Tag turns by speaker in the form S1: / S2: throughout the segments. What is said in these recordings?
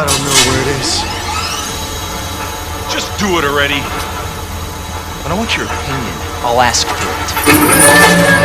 S1: I don't know where it is.
S2: Just do it already.
S3: When I want your opinion, I'll ask for it.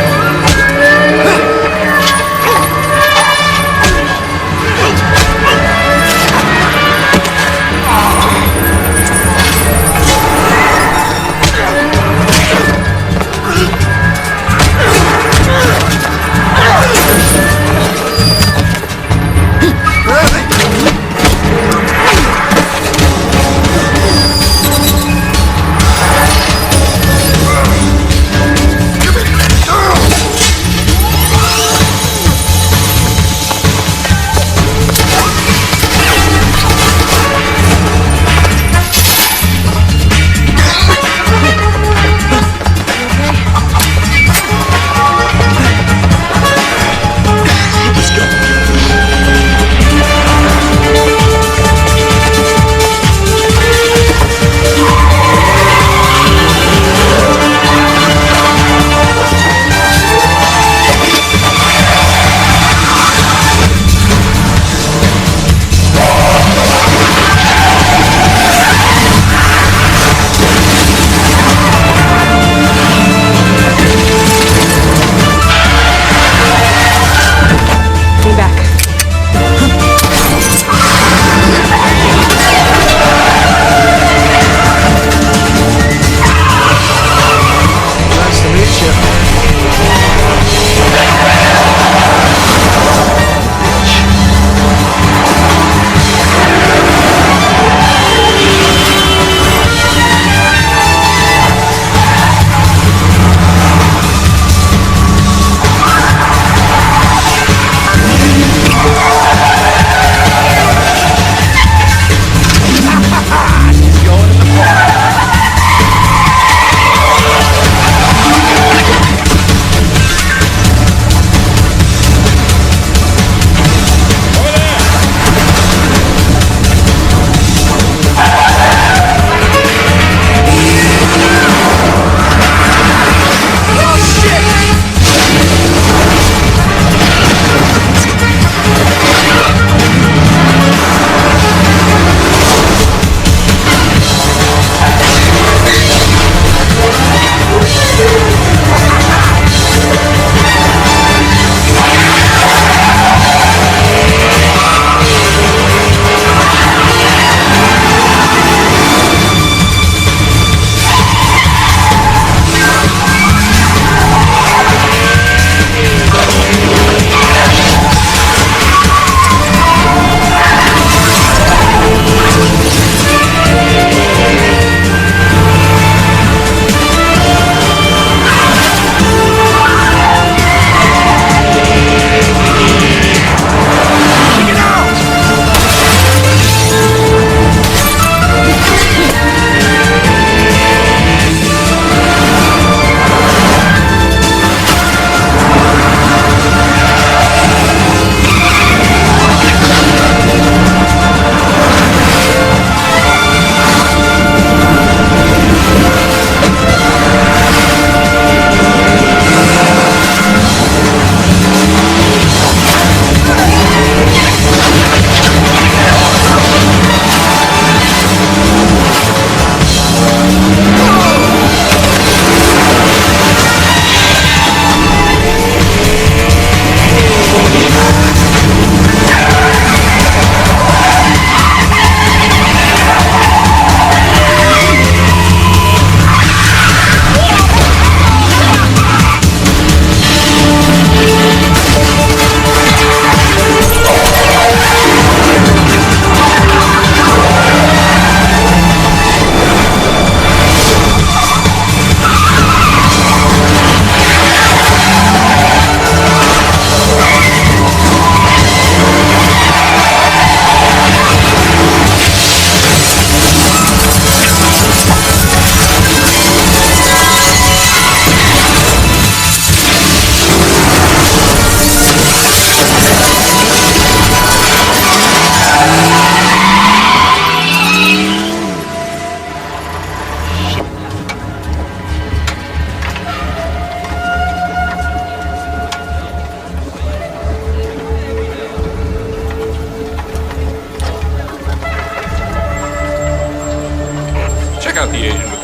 S1: the agent with...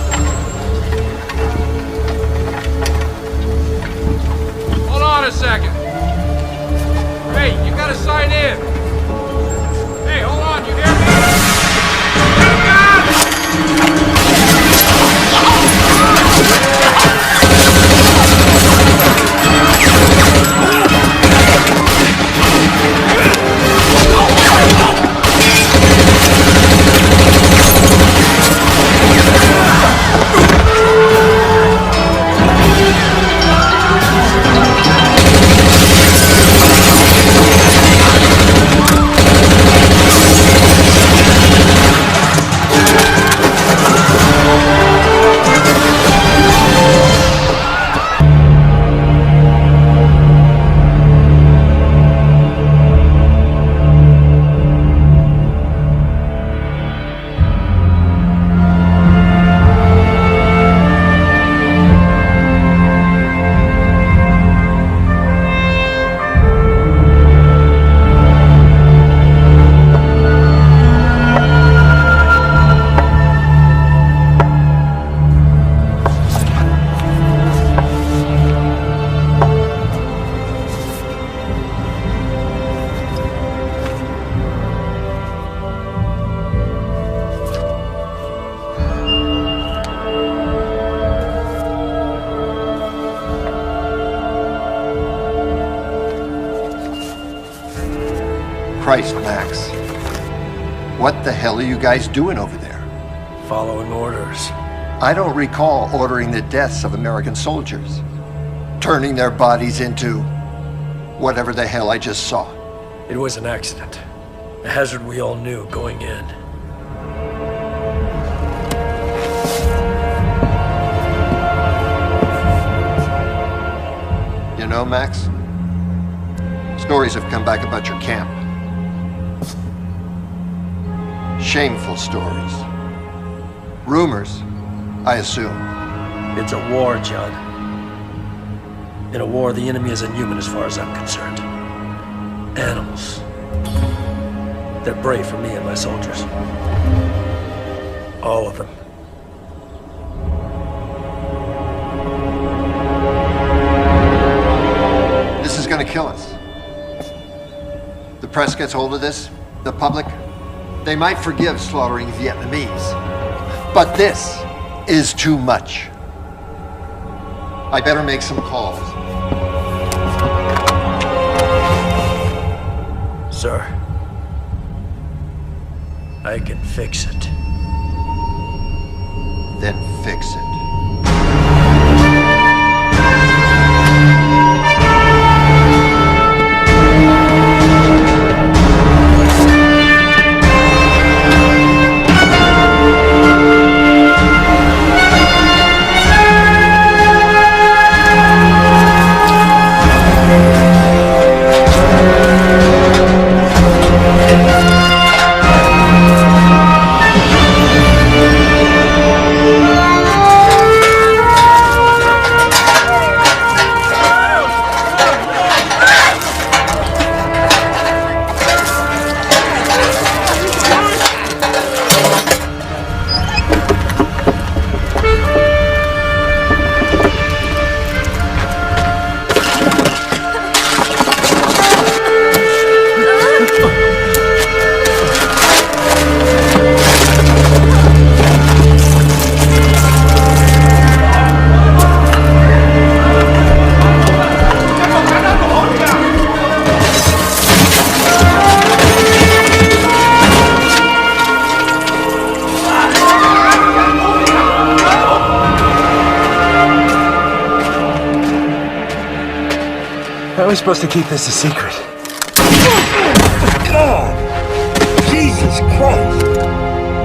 S2: Hold on a second. Hey, you gotta sign in. Hey, hold on, you hear me?
S4: Christ, Max. What the hell are you guys doing over there?
S5: Following orders.
S4: I don't recall ordering the deaths of American soldiers. Turning their bodies into whatever the hell I just saw.
S5: It was an accident. A hazard we all knew going in.
S4: You know, Max, stories have come back about your camp. Shameful stories. Rumors, I assume.
S5: It's a war, John. In a war, the enemy is inhuman as far as I'm concerned. Animals. They're brave for me and my soldiers. All of them.
S4: This is gonna kill us. The press gets hold of this, the public. They might forgive slaughtering Vietnamese, but this is too much. I better make some calls.
S5: Sir, I can fix it.
S4: Then fix it.
S6: How are we supposed to keep this a secret?
S7: God! Jesus Christ!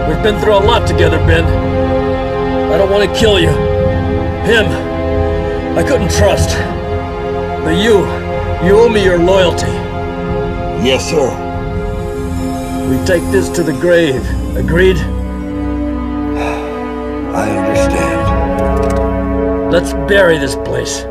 S5: We've been through a lot together, Ben. I don't want to kill you. Him, I couldn't trust. But you owe me your loyalty.
S7: Yes, sir.
S5: We take this to the grave. Agreed?
S7: I understand.
S5: Let's bury this place.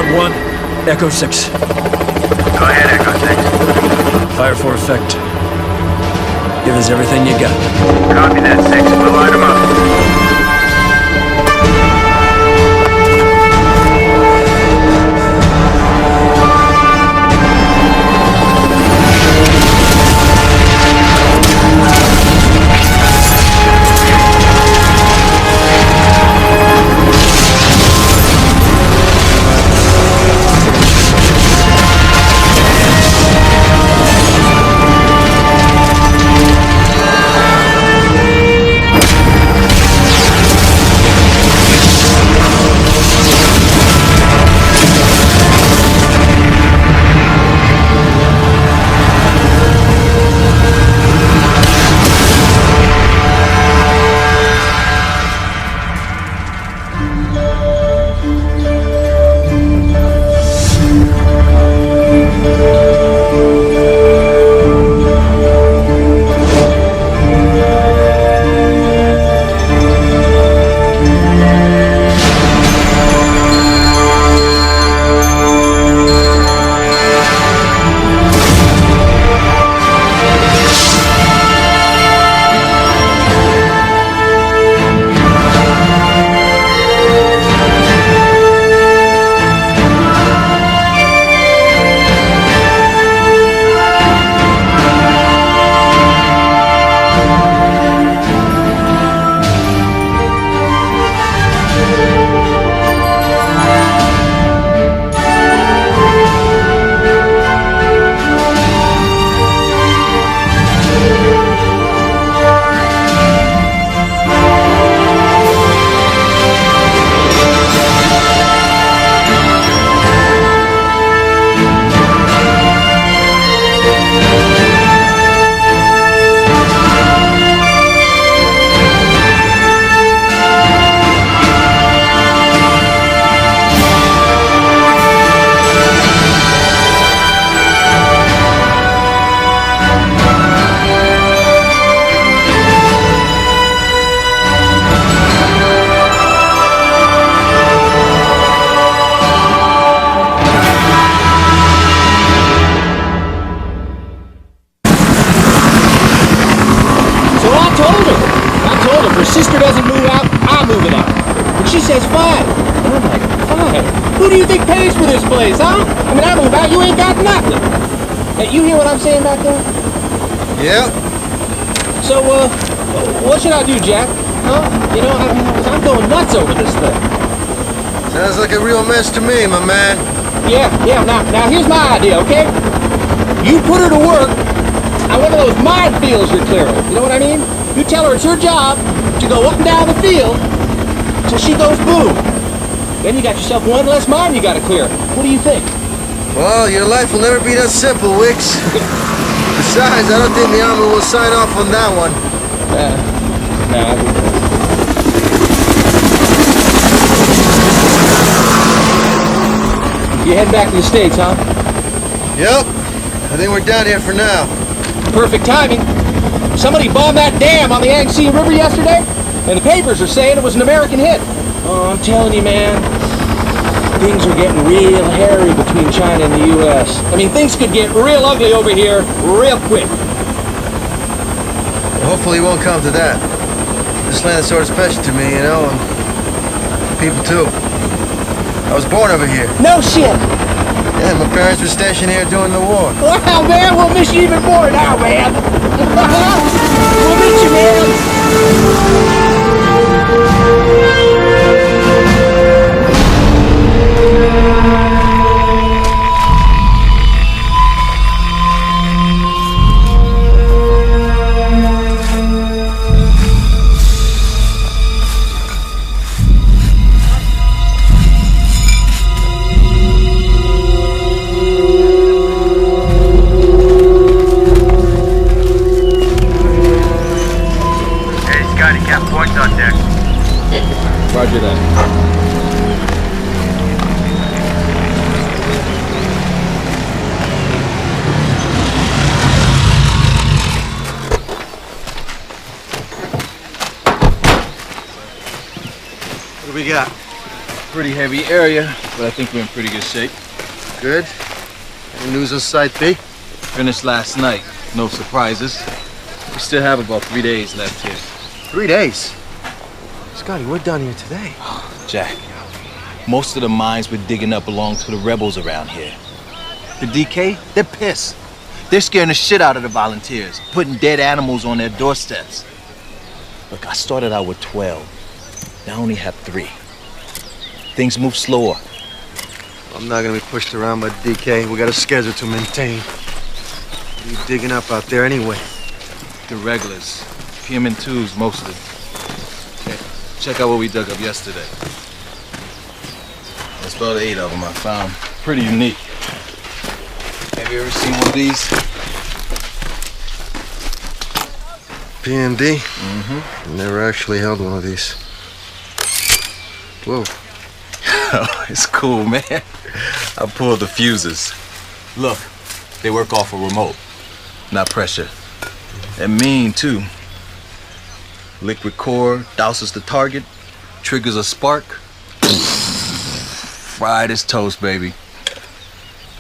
S5: Squad 1, Echo 6.
S1: Go ahead, Echo 6.
S5: Fire for effect. Give us everything you got.
S1: Copy that, 6. We'll line them up.
S8: sister doesn't move out, I'm moving out. And she says, fine. And I'm like, fine. Who do you think pays for this place, huh? I mean, I move out, you ain't got nothing. Hey, you hear what I'm saying back there?
S4: Yep.
S8: So, what should I do, Jack? Huh? You know, I'm going nuts over this thing.
S4: Sounds like a real mess to me, my man.
S8: Yeah, now here's my idea, okay? You put her to work on one of those minefields you're clearing. You know what I mean? You tell her it's her job to go up and down the field till she goes boom. Then you got yourself one less mine you gotta clear. What do you think?
S4: Well, your life will never be that simple, Wicks. Besides, I don't think the Army will sign off on that one.
S8: You heading back to the States, huh?
S4: Yep. I think we're down here for now.
S8: Perfect timing. Somebody bombed that dam on the Yangtze River yesterday, and the papers are saying it was an American hit. Oh, I'm telling you, man, things are getting real hairy between China and the U.S. I mean, things could get real ugly over here real quick.
S4: Well, hopefully it won't come to that. This land is sort of special to me, you know, and people too. I was born over here.
S8: No shit.
S4: Yeah, my parents were stationed here during the war.
S8: Wow, man, we'll miss you even more now, man. We'll miss you, man.
S1: Points on deck.
S8: Roger that.
S4: What do we got?
S9: Pretty heavy area, but I think we're in pretty good shape.
S10: Good. Any news on Site B?
S9: Finished last night. No surprises. We still have about 3 days left here.
S10: 3 days? Scotty, we're done here today.
S9: Jack, most of the mines we're digging up belong to the rebels around here. The DK, they're pissed. They're scaring the shit out of the volunteers, putting dead animals on their doorsteps. Look, I started out with 12. Now I only have 3. Things move slower.
S10: I'm not gonna be pushed around by DK. We got a schedule to maintain. What are you digging up out there anyway?
S9: The regulars. PM2s mostly. Okay, check out what we dug up yesterday. That's about 8 of them I found. Pretty unique. Have you ever seen one of these?
S10: PMD? Mm-hmm. Never actually held one of these. Whoa.
S9: Oh, it's cool, man. I pulled the fuses. Look, they work off a remote, not pressure. And mean, too. Liquid core douses the target, triggers a spark. Fried as toast, baby.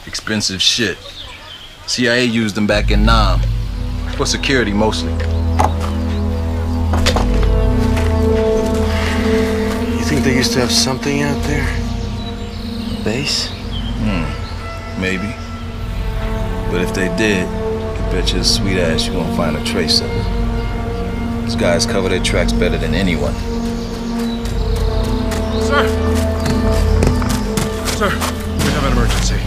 S9: Expensive shit. CIA used them back in Nam. For security, mostly.
S10: You think they used to have something out there? Base?
S9: Maybe. But if they did, I bet you a sweet ass you're gonna find a trace of it. These guys cover their tracks better than anyone.
S2: Sir! Sir, we have an emergency.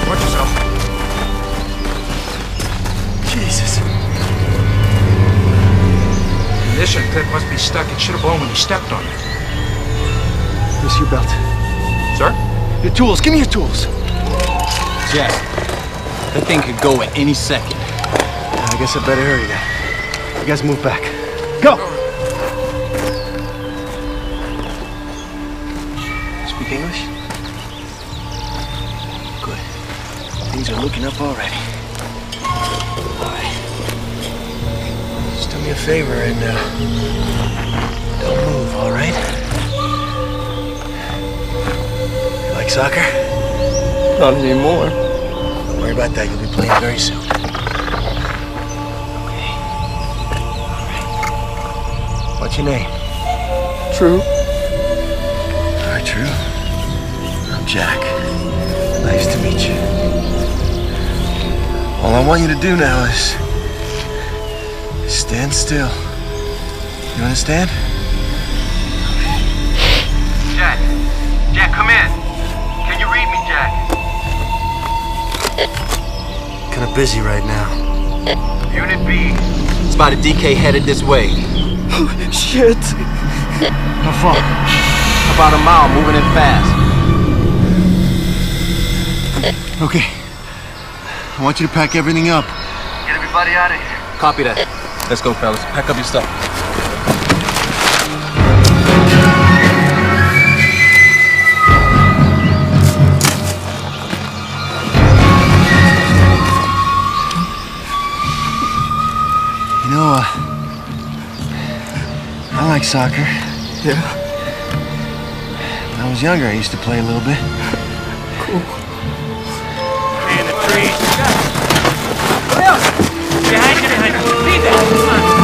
S2: Watch yourself.
S6: Jesus.
S2: Ignition clip must be stuck. It should have blown when you stepped on it.
S6: Here's your belt.
S2: Sir?
S6: Your tools. Give me your tools.
S9: Jack, that thing could go at any second.
S6: I guess I better hurry then. You guys move back. Go!
S10: Speak English? Good. Things are looking up already. Alright. Just do me a favor and, don't move, alright? You like soccer?
S6: Not anymore.
S10: Don't worry about that. You'll be playing very soon. What's your name?
S6: True.
S10: All right, True. I'm Jack. Nice to meet you. All I want you to do now is stand still. You understand?
S1: Jack. Jack, come in. Can you read me, Jack?
S10: Kind of busy right now.
S1: Unit B.
S9: Spotted DK headed this way.
S6: Oh, shit.
S9: How far? About a mile, moving in fast.
S10: Okay. I want you to pack everything up.
S1: Get everybody out of here.
S9: Copy that. Let's go, fellas. Pack up your stuff.
S10: You know, I like soccer.
S6: Yeah.
S10: When I was younger, I used to play a little bit.
S6: Cool.
S1: In the trees. Behind you, behind you. See that? Come on.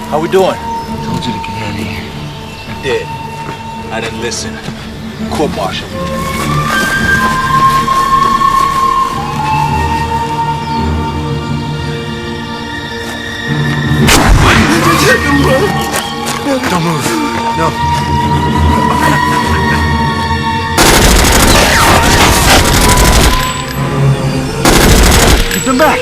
S9: How we doing?
S10: Told you to get out of here.
S9: You did. I didn't listen. Court martial.
S10: Don't move. No.
S6: him back!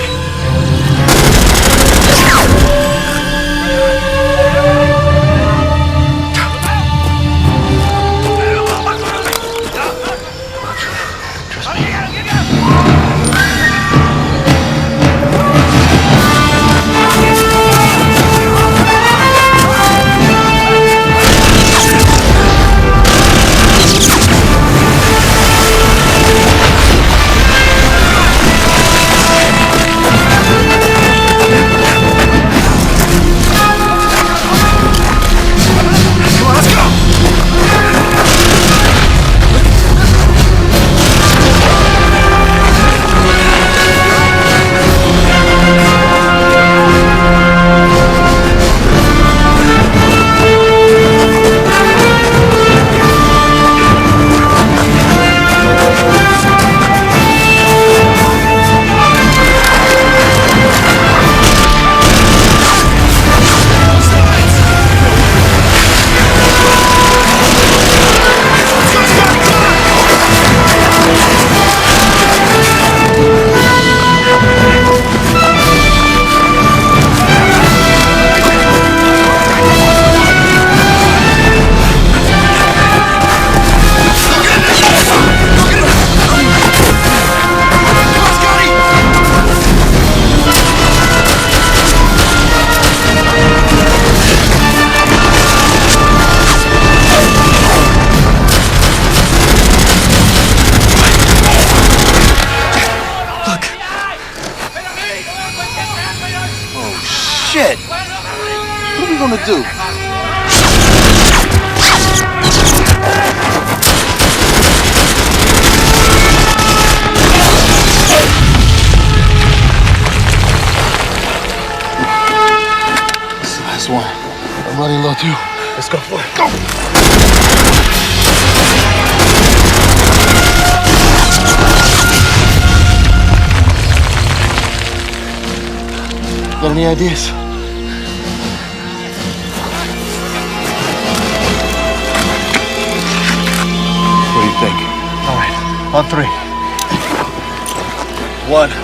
S9: Shit! What are we gonna do? This is the last one. I'm running low too. Let's go for it. Go! Got any ideas? What do you think?
S6: All right, on three.
S9: 1, 2, 3.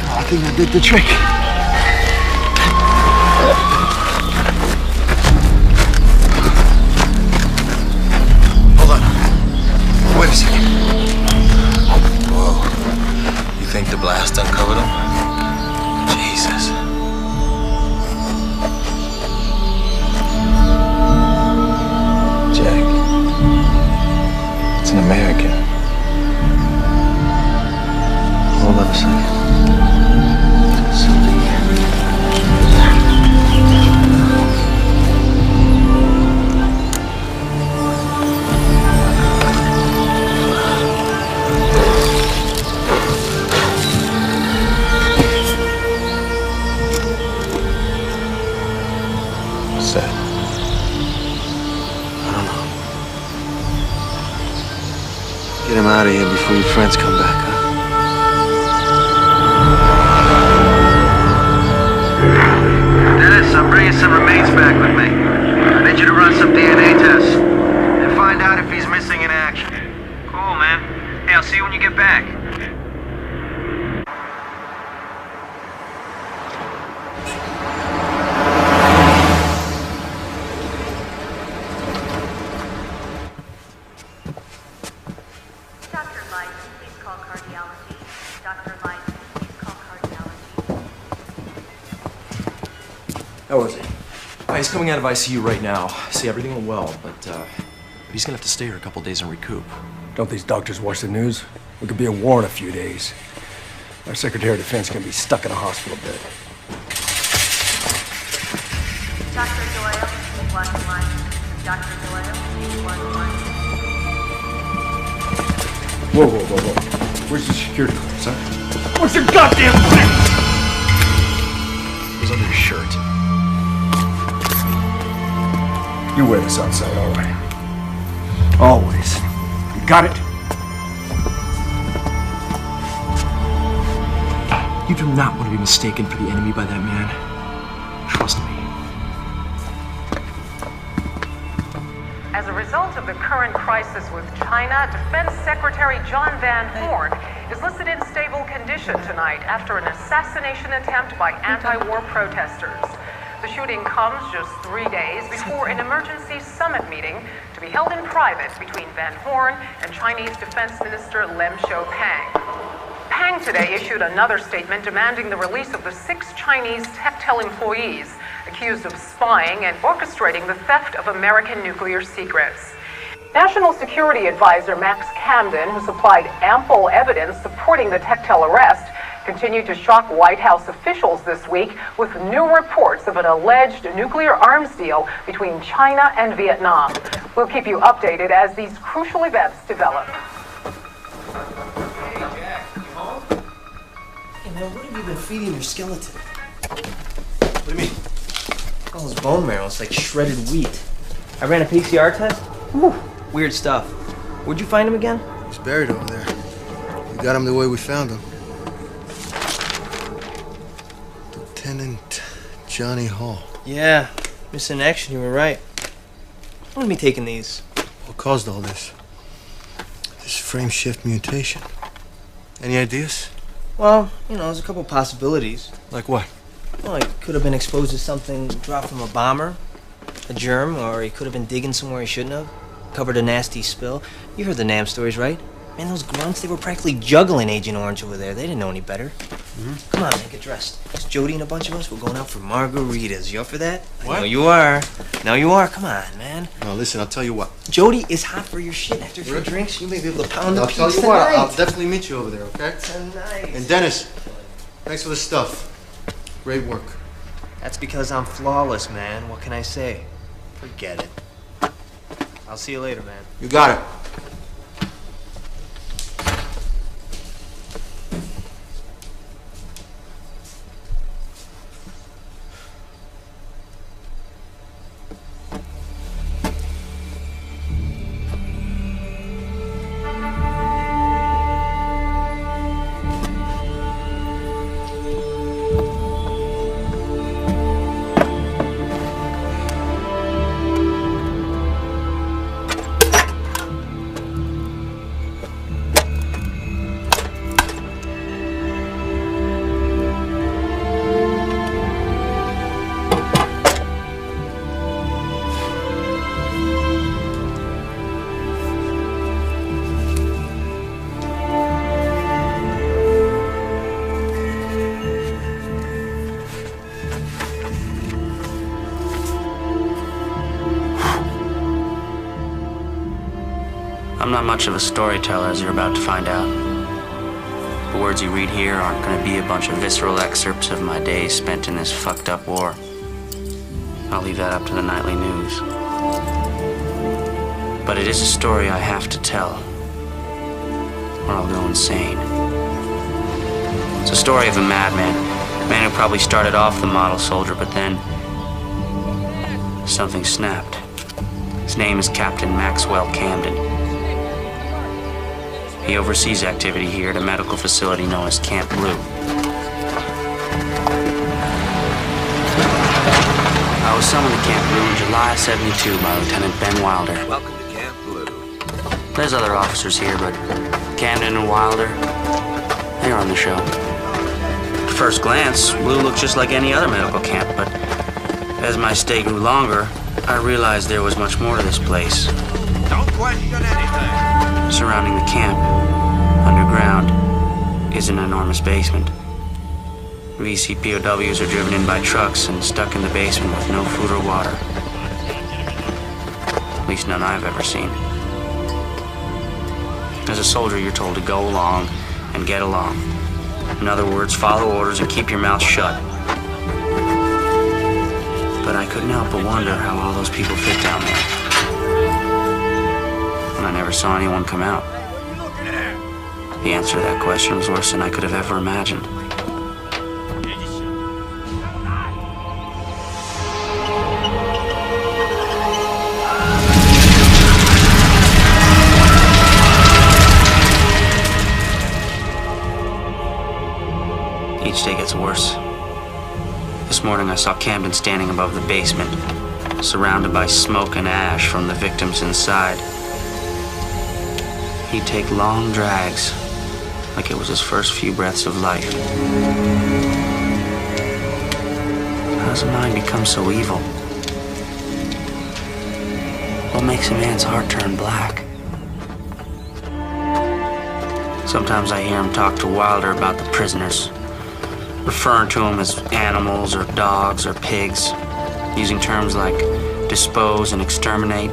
S6: I think I did the trick.
S9: Hold on. Wait a second. Whoa. You think the blast uncovered him? Jesus. Jack. It's an American. Hold on a second.
S6: Get him out of here before your friends come back, huh?
S1: Dennis, I'm bringing some remains back with me. I need you to run some DNA tests and find out if he's missing in action. Cool, man. Hey, I'll see you when you get back.
S10: How is he? He's coming out of ICU right now. See, everything went well, but he's gonna have to stay here a couple days and recoup.
S5: Don't these doctors watch the news? We could be at war in a few days. Our Secretary of Defense can be stuck in a hospital bed.
S11: Dr. Doyle, 1-1. Dr. Doyle, 1-1.
S5: Whoa, whoa, whoa, whoa. Where's the security clearance, huh? What's your goddamn thing?
S10: It was under his shirt.
S5: You wear this outside, all right.
S6: Always. You got it? You do not want to be mistaken for the enemy by that man. Trust me.
S12: As a result of the current crisis with China, Defense Secretary John Van Horn is listed in stable condition tonight after an assassination attempt by anti-war protesters. The shooting comes just 3 days before an emergency summit meeting to be held in private between Van Horn and Chinese Defense Minister Lem Pang. Pang today issued another statement demanding the release of the 6 Chinese Techtel employees accused of spying and orchestrating the theft of American nuclear secrets. National Security Advisor Max Camden, who supplied ample evidence supporting the Techtel arrest, continued to shock White House officials this week with new reports of an alleged nuclear arms deal between China and Vietnam. We'll keep you updated as these crucial events develop.
S10: Man, what have you been feeding your skeleton? What do you mean? All his bone marrow is like shredded wheat. I ran a PCR test. Whew, weird stuff. Where'd you find him again?
S6: He's buried over there. We got him the way we found him. Lieutenant Johnny Hall.
S10: Yeah, missing action, you were right. I'm gonna be taking these.
S6: What caused all this? This frame shift mutation. Any ideas?
S10: Well, there's a couple possibilities.
S6: Like what?
S10: Well, he could have been exposed to something dropped from a bomber, a germ, or he could have been digging somewhere he shouldn't have. Covered a nasty spill. You heard the NAM stories, right? Man, those grunts, they were practically juggling Agent Orange over there. They didn't know any better. Come on, man, get dressed. It's Jody and a bunch of us. We're going out for margaritas. You up for that?
S6: What?
S10: I know you are. Now you are. Come on, man.
S6: No, listen, I'll tell you what.
S10: Jody is hot for your shit. After a few drinks, you may be able to pound the
S6: I'll
S10: peas
S6: tell you
S10: tonight.
S6: what, I'll definitely meet you over there, okay?
S10: Tonight.
S6: And Dennis, thanks for the stuff. Great work.
S10: That's because I'm flawless, man. What can I say? Forget it. I'll see you later, man.
S6: You got it.
S13: I'm not much of a storyteller, as you're about to find out. The words you read here aren't going to be a bunch of visceral excerpts of my days spent in this fucked up war. I'll leave that up to the nightly news. But it is a story I have to tell, or I'll go insane. It's a story of a madman, a man who probably started off the model soldier, but then something snapped. His name is Captain Maxwell Camden. He oversees activity here at a medical facility known as Camp Blue. I was summoned to Camp Blue in July of '72 by Lieutenant Ben Wilder.
S14: Welcome to Camp Blue.
S13: There's other officers here, but Camden and Wilder, they're on the show. At first glance, Blue looked just like any other medical camp, but as my stay grew longer, I realized there was much more to this place.
S14: Don't question anything.
S13: Surrounding the camp, underground, is an enormous basement. VC POWs are driven in by trucks and stuck in the basement with no food or water. At least none I've ever seen. As a soldier, you're told to go along and get along. In other words, follow orders and keep your mouth shut. But I couldn't help but wonder how all those people fit down there. And I never saw anyone come out. The answer to that question was worse than I could have ever imagined. course. This morning I saw Camden standing above the basement, surrounded by smoke and ash from the victims inside. He'd take long drags, like it was his first few breaths of life. How does a mind become so evil? What makes a man's heart turn black? Sometimes I hear him talk to Wilder about the prisoners, referring to them as animals or dogs or pigs, using terms like dispose and exterminate.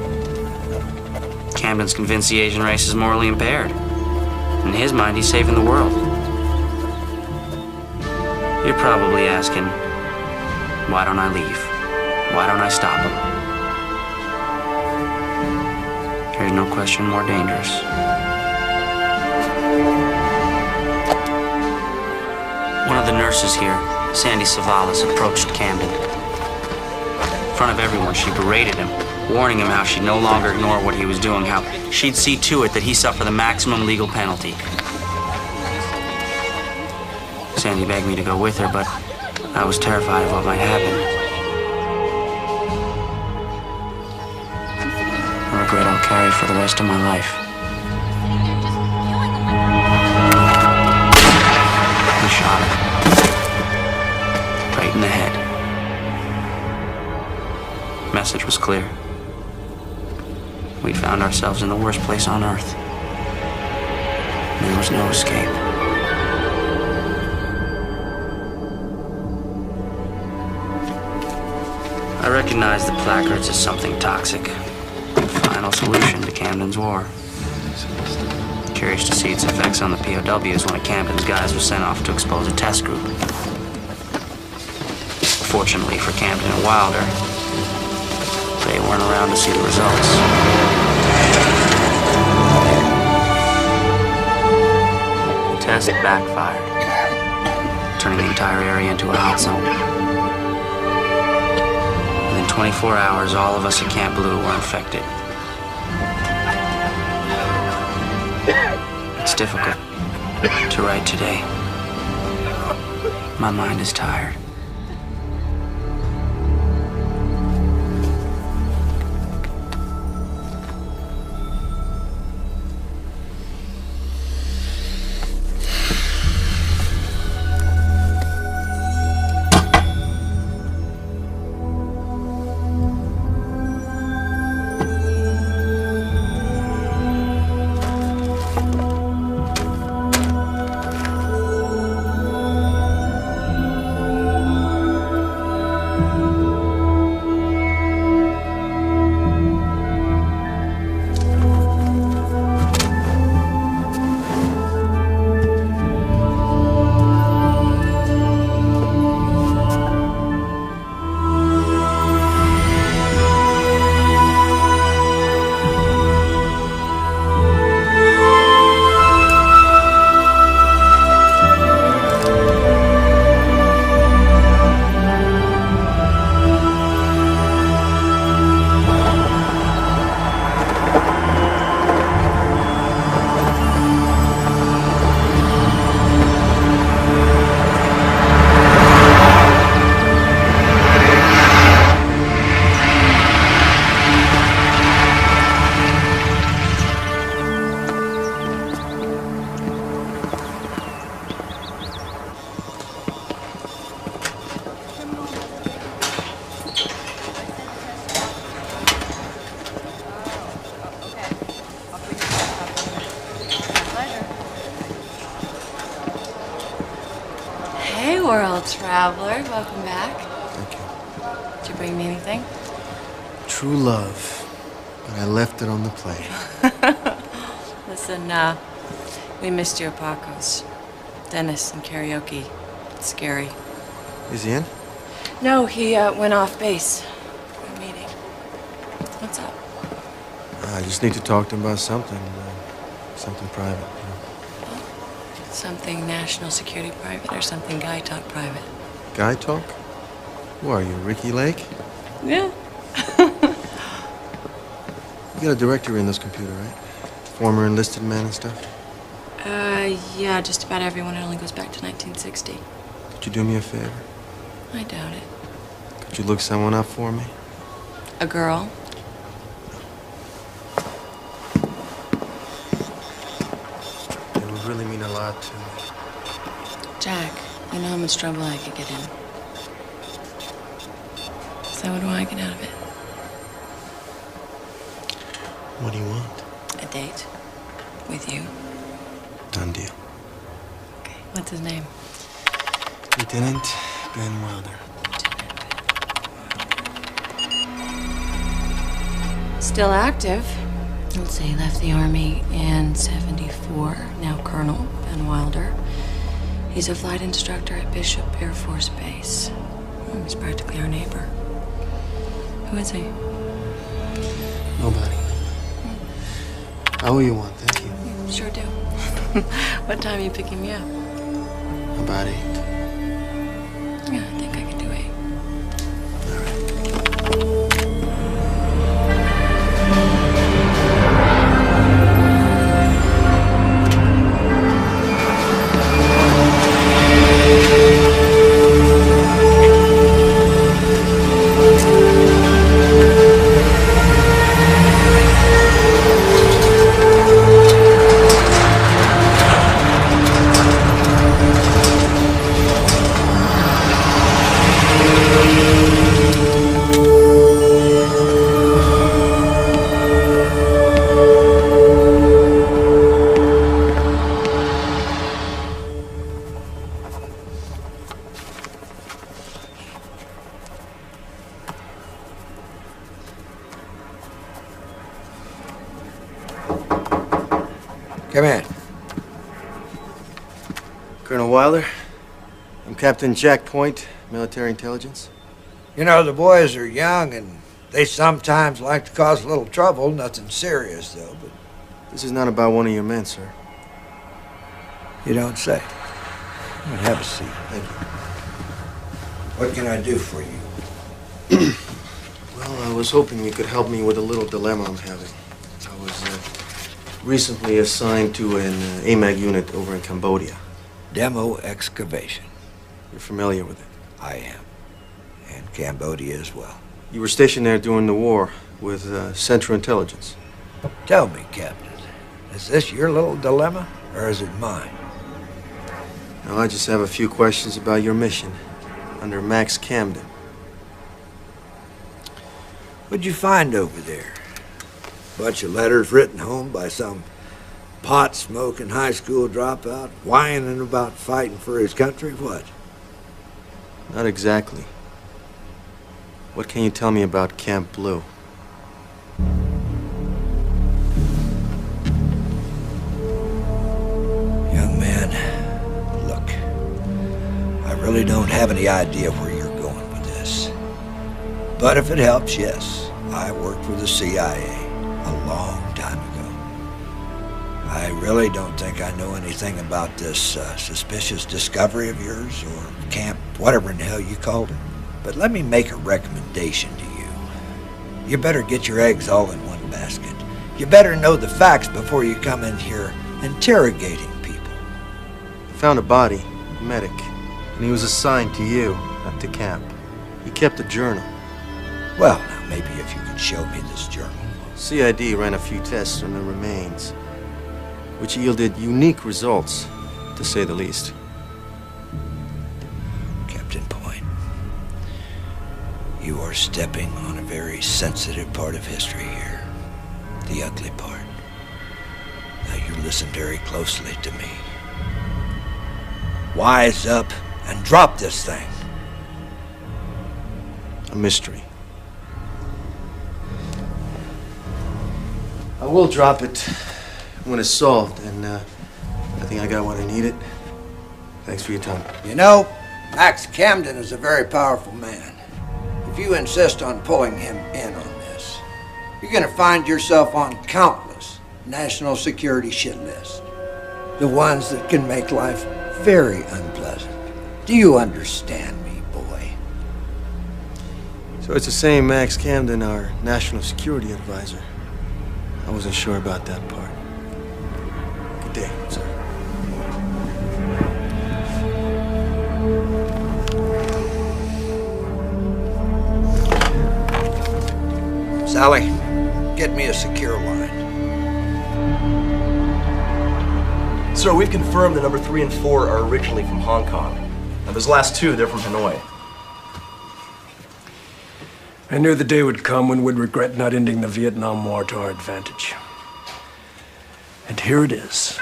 S13: Camden's convinced the Asian race is morally impaired. In his mind, he's saving the world. You're probably asking, why don't I leave? Why don't I stop him? There's no question more dangerous. One of the nurses here, Sandy Savalas, approached Camden. In front of everyone, she berated him, warning him how she'd no longer ignore what he was doing, how she'd see to it that he suffer the maximum legal penalty. Sandy begged me to go with her, but I was terrified of what might happen. A regret I'll carry for the rest of my life. He shot her. Right in the head. Message was clear. We'd found ourselves in the worst place on Earth. There was no escape. I recognized the placards as something toxic. The final solution to Camden's war. Curious to see its effects on the POWs when Camden's guys were sent off to expose a test group. Fortunately for Camden and Wilder, they weren't around to see the results. The test backfired, turning the entire area into a hot zone. Within 24 hours, all of us at Camp Blue were infected. It's difficult to write today. My mind is tired.
S15: World traveler, welcome back.
S6: Thank you.
S15: Did you bring me anything?
S6: True love, but I left it on the plane.
S15: Listen, we missed you at Paco's. Dennis and karaoke. It's scary.
S6: Is he in?
S15: No, he went off base for a meeting. What's up?
S6: I just need to talk to him about something. Something private.
S15: Something national security private or something guy talk private?
S6: Guy talk? Who are you, Ricky Lake?
S15: Yeah.
S6: You got a directory in this computer, right? Former enlisted men and stuff?
S15: Yeah, just about everyone. It only goes back to 1960.
S6: Could you do me a favor?
S15: I doubt it.
S6: Could you look someone up for me?
S15: A girl?
S6: It would really mean a lot to me.
S15: Jack, you know how much trouble I could get in. So what do I get out of it?
S6: What do you want?
S15: A date. With you.
S6: Done deal.
S15: Okay, what's his name?
S6: Lieutenant Ben Wilder.
S15: Still active. Let's see, left the Army in 74. Now Colonel Ben Wilder. He's a flight instructor at Bishop Air Force Base. He's practically our neighbor. Who is he?
S6: Nobody. I owe you one, thank you.
S15: Sure do. What time are you picking me up?
S6: About 8.
S15: Yeah, I think I can do 8.
S16: Come in.
S6: Colonel Wilder, I'm Captain Jack Point, military intelligence.
S16: You know, the boys are young and they sometimes like to cause a little trouble. Nothing serious, though, but...
S6: This is not about one of your men, sir.
S16: You don't say. Well, have a seat.
S6: Thank you.
S16: What can I do for you?
S6: Well, I was hoping you could help me with a little dilemma I'm having. I was recently assigned to an AMAG unit over in Cambodia.
S16: Demo excavation.
S6: You're familiar with it?
S16: I am. And Cambodia as well.
S6: You were stationed there during the war with Central Intelligence.
S16: Tell me, Captain, is this your little dilemma, or is it mine?
S6: Now, I just have a few questions about your mission under Max Camden.
S16: What'd you find over there? Bunch of letters written home by some pot-smoking high school dropout, whining about fighting for his country? What?
S6: Not exactly. What can you tell me about Camp Blue?
S16: Young man, look, I really don't have any idea where you're going with this. But if it helps, yes, I worked for the CIA a long time ago. I really don't think I know anything about this suspicious discovery of yours, or camp, whatever in the hell you called it. But let me make a recommendation to you. You better get your eggs all in one basket. You better know the facts before you come in here interrogating people.
S6: I found a body, a medic, and he was assigned to you, not to camp. He kept a journal.
S16: Well, now, maybe if you could show me this journal.
S6: CID ran a few tests on the remains, which yielded unique results, to say the least.
S16: Captain Point, you are stepping on a very sensitive part of history here. The ugly part. Now you listen very closely to me. Wise up and drop this thing.
S6: A mystery. I will drop it when it's solved, and I think I got what I needed. Thanks for your time.
S16: You know, Max Camden is a very powerful man. If you insist on pulling him in on this, you're going to find yourself on countless national security shit lists. The ones that can make life very unpleasant. Do you understand me, boy?
S6: So it's the same Max Camden, our national security advisor. I wasn't sure about that part. Good day, sir.
S16: Sally, get me a secure line.
S3: Sir, we've confirmed that number 3 and 4 are originally from Hong Kong. Now, those last 2, they're from Hanoi.
S5: I knew the day would come when we'd regret not ending the Vietnam War to our advantage. And here it is.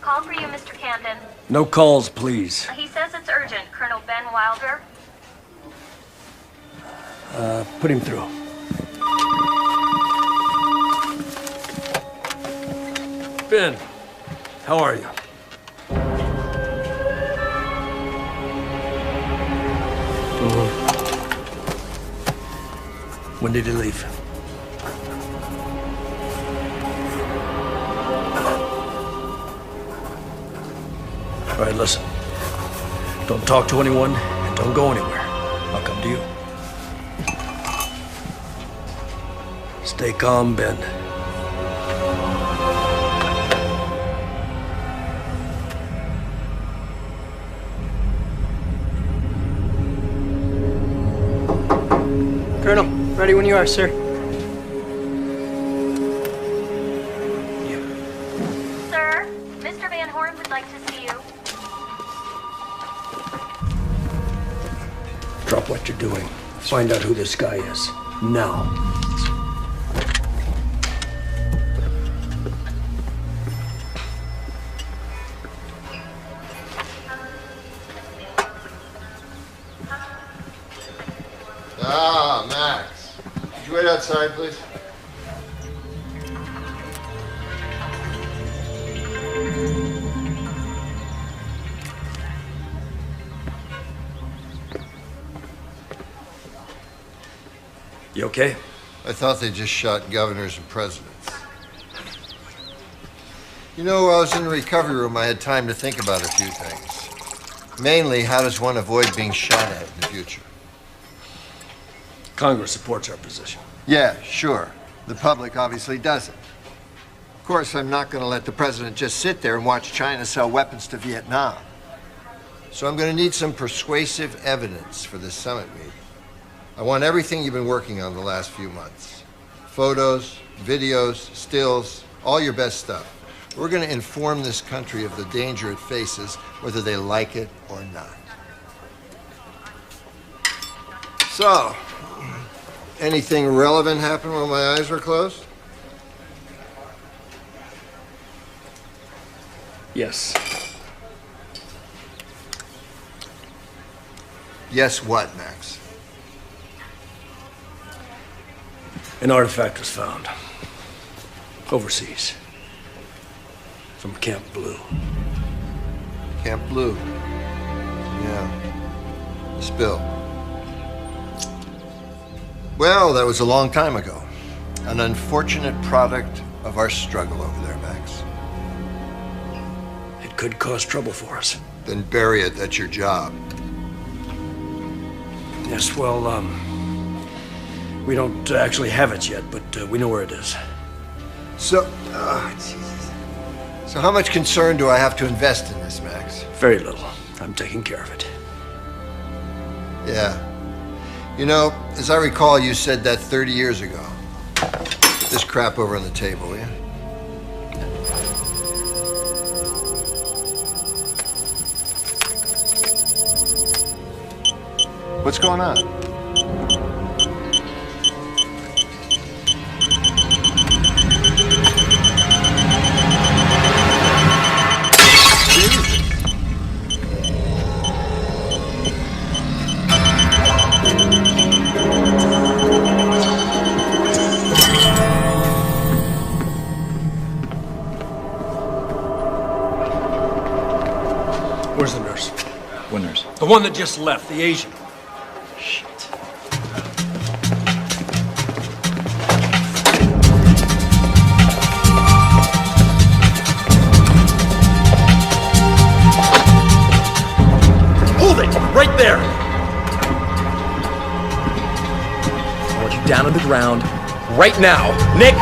S11: Call for you, Mr. Camden.
S5: No calls, please.
S11: He says it's urgent. Colonel Ben Wilder.
S5: Put him through. Ben, how are you? When did he leave? All right, listen. Don't talk to anyone and don't go anywhere. I'll come to you. Stay calm, Ben.
S10: Colonel, ready when you are, sir.
S11: Sir, Mr. Van Horn would like to see you.
S5: Drop what you're doing. Find out who this guy is. Now.
S4: Ah, Max. Could you wait outside, please?
S5: You okay?
S4: I thought they just shot governors and presidents. You know, while I was in the recovery room, I had time to think about a few things. Mainly, how does one avoid being shot at in the future?
S5: Congress supports our position.
S4: Yeah, sure. The public obviously doesn't. Of course, I'm not going to let the president just sit there and watch China sell weapons to Vietnam. So I'm going to need some persuasive evidence for this summit meeting. I want everything you've been working on the last few months. Photos, videos, stills, all your best stuff. We're going to inform this country of the danger it faces, whether they like it or not. So, anything relevant happen while my eyes were closed?
S5: Yes.
S4: Yes, what, Max?
S5: An artifact was found. Overseas. From Camp Blue.
S4: Camp Blue. Yeah. The spill. Well, that was a long time ago. An unfortunate product of our struggle over there, Max.
S5: It could cause trouble for us.
S4: Then bury it. That's your job.
S5: Yes, well, we don't actually have it yet, but we know where it is.
S4: So, Jesus. So how much concern do I have to invest in this, Max?
S5: Very little. I'm taking care of it.
S4: Yeah. You know, as I recall, you said that 30 years ago. This crap over on the table, will you? What's going on?
S5: Where's the nurse?
S9: What nurse?
S5: The one that just left, the Asian.
S9: Shit.
S5: Hold it! Right there! I want you down on the ground right now. Nick!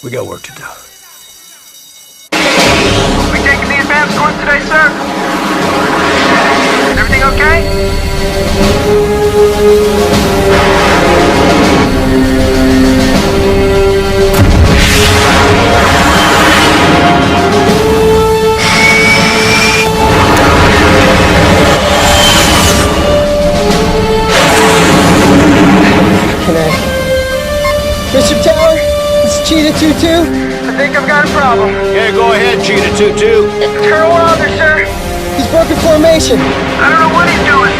S5: We got work to do.
S1: We taking the advance course today, sir? Is everything okay?
S8: Bishop Tower, it's Cheetah 2-2.
S1: I think I've got a problem.
S14: Yeah, go ahead, Cheetah 2-2.
S1: Colonel Wilder, sir.
S8: He's broken formation.
S1: I don't know what he's doing.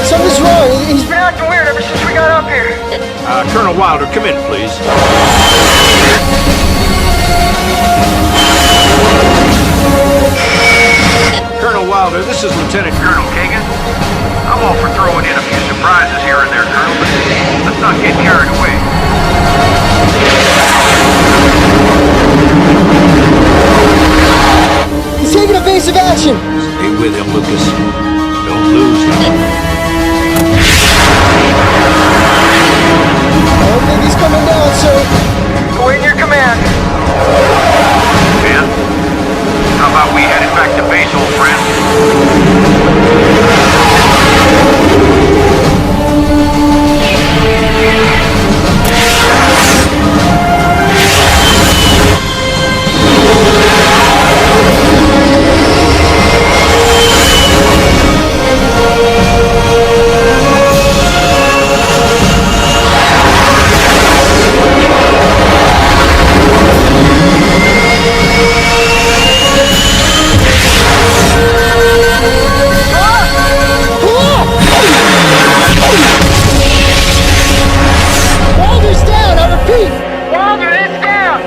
S8: Something's wrong. He's
S1: been acting weird ever since we got up here.
S14: Colonel Wilder, come in, please. Colonel Wilder, this is Lieutenant
S1: Colonel Kagan. I'm all for throwing in a few surprises here and there, Colonel, but let's not get carried away.
S8: He's taking evasive action.
S14: Stay with him, Lucas. Don't lose him.
S8: I don't think he's coming down, sir.
S1: Await your command. Ben, how about we head it back to base, old friend?
S8: Wilder's down, I repeat.
S1: Wilder, it's down!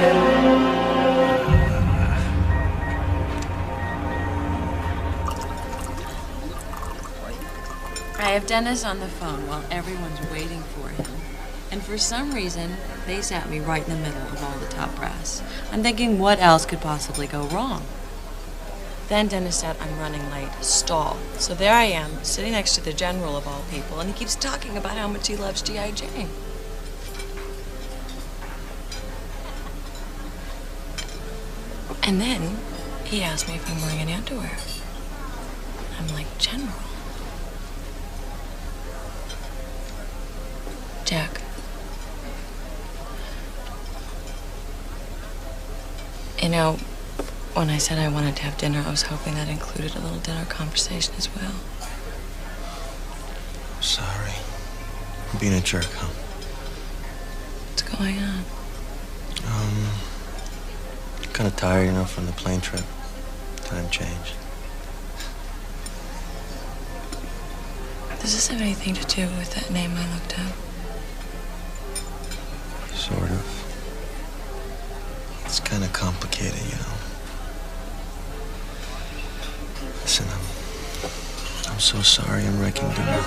S15: I have Dennis on the phone while everyone's waiting for him. And for some reason, they sat me right in the middle of all the top brass. I'm thinking, what else could possibly go wrong? Then Dennis said, I'm running late. Stall. So there I am, sitting next to the general of all people, and he keeps talking about how much he loves G.I. Jane. And then he asked me if I'm wearing any underwear. I'm like, General. Jack. You know, when I said I wanted to have dinner, I was hoping that included a little dinner conversation as well.
S6: Sorry. I'm being a jerk, huh?
S15: What's going on?
S6: Kind of tired, you know, from the plane trip. Time change.
S15: Does this have anything to do with that name I looked up?
S6: Sort of. It's kind of complicated, you know. Listen, I'm so sorry I'm wrecking dinner.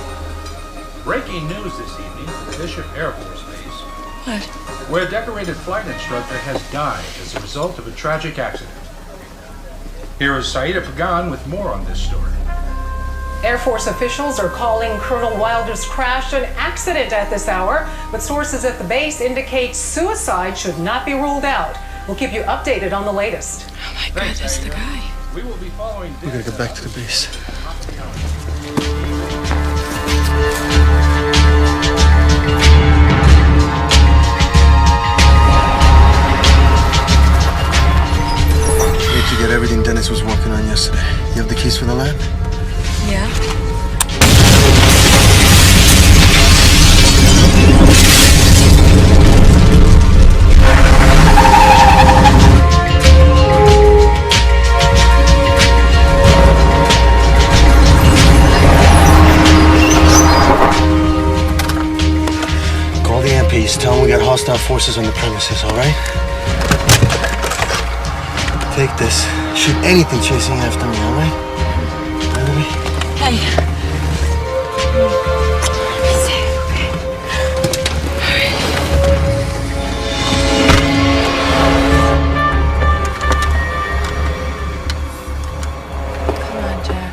S2: Breaking news this evening from Bishop Air Force Base.
S15: What?
S2: Where a decorated flight instructor has died as a result of a tragic accident. Here is Saida Pagan with more on this story.
S12: Air Force officials are calling Colonel Wilder's crash an accident at this hour, but sources at the base indicate suicide should not be ruled out. We'll keep you updated on the latest.
S15: Oh my God, that's the guy.
S2: We will be following.
S6: We gotta get back to the base. Where'd you get everything Dennis was working on yesterday? You have the keys for the lab?
S15: Yeah?
S6: Call the MPs. Tell them we got hostile forces on the premises, all right? Take this. Shoot anything chasing after me, all right? Ready?
S15: Hey. Come on, Jack.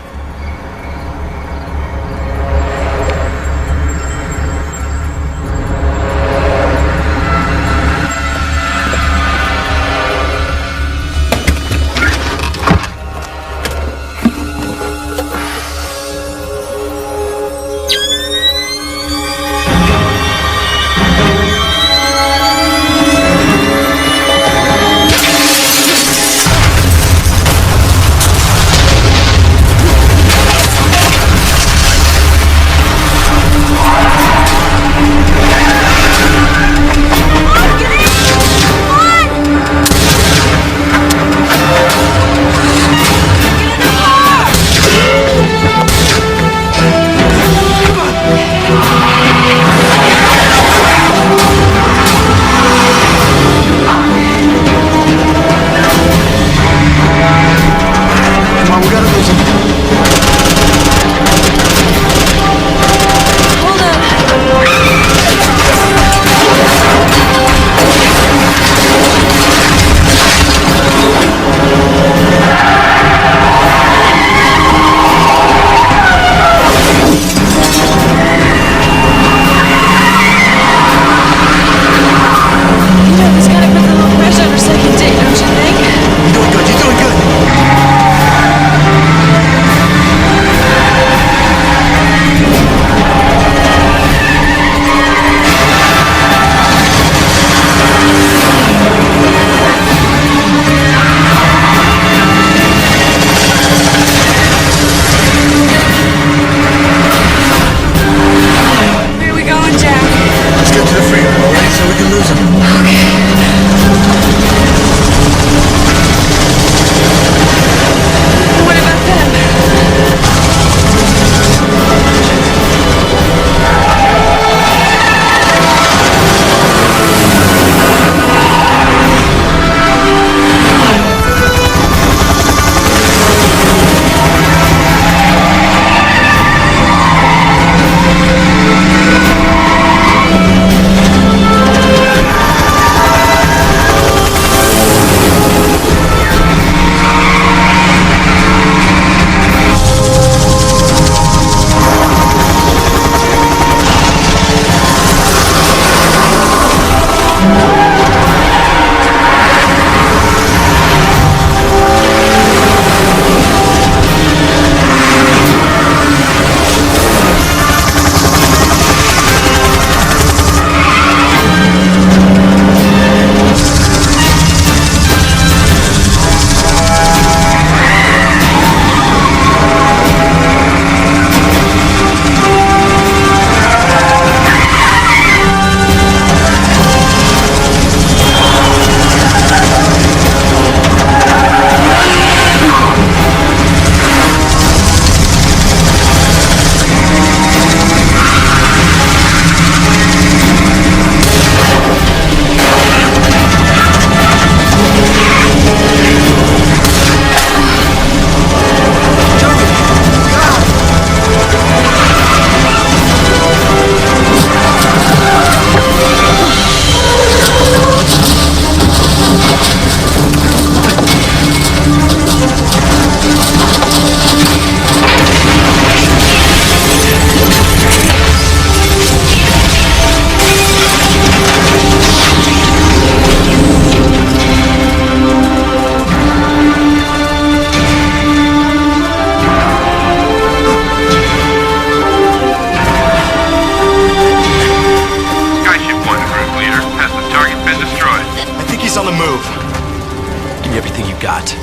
S3: me everything you got.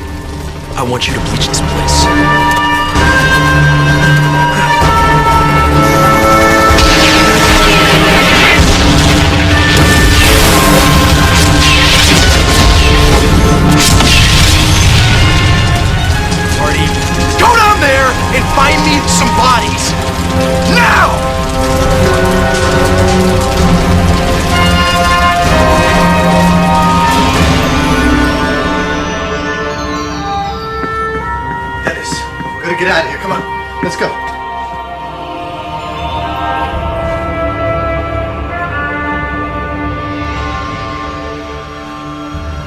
S3: I want you to bleach this place. Go down there and find me some bodies! Now!
S4: Dennis, we're gonna get out of here. Come on, let's go.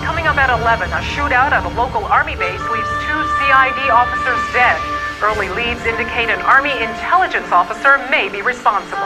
S12: Coming up at 11, a shootout at a local Army base leaves 2 CID officers dead. Early leads indicate an Army intelligence officer may be responsible.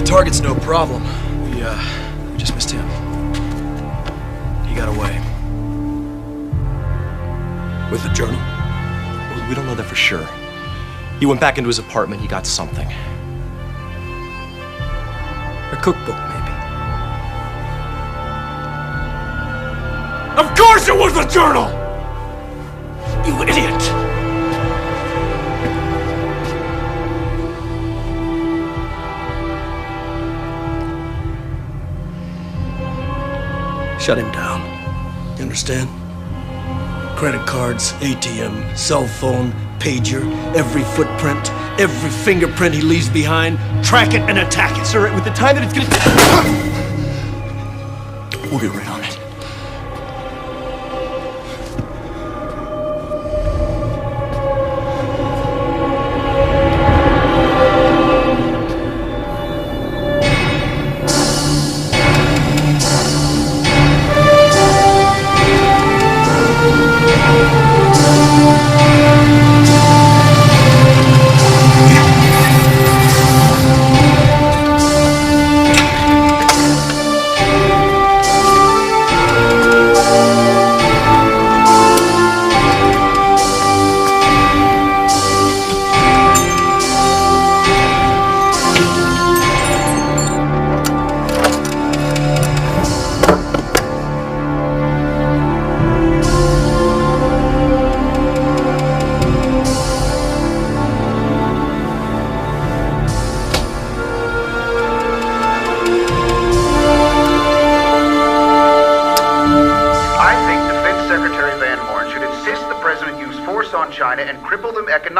S3: Target's no problem. We just missed him. He got away.
S17: With the journal?
S3: Well, we don't know that for sure. He went back into his apartment, he got something.
S17: A cookbook, maybe.
S2: Of course it was the journal!
S17: You idiot! Shut him down. You understand? Credit cards, ATM, cell phone, pager, every footprint, every fingerprint he leaves behind, track it and attack it.
S3: Sir, with the time that it's gonna take... We'll get right on it.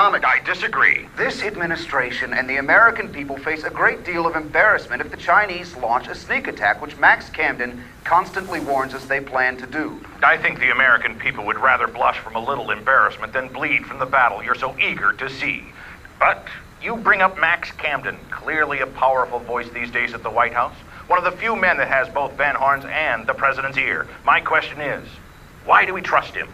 S18: I disagree. This administration and the American people face a great deal of embarrassment if the Chinese launch a sneak attack, which Max Camden constantly warns us they plan to do.
S19: I think the American people would rather blush from a little embarrassment than bleed from the battle you're so eager to see. But you bring up Max Camden, clearly a powerful voice these days at the White House. One of the few men that has both Van Horn's and the president's ear. My question is, why do we trust him?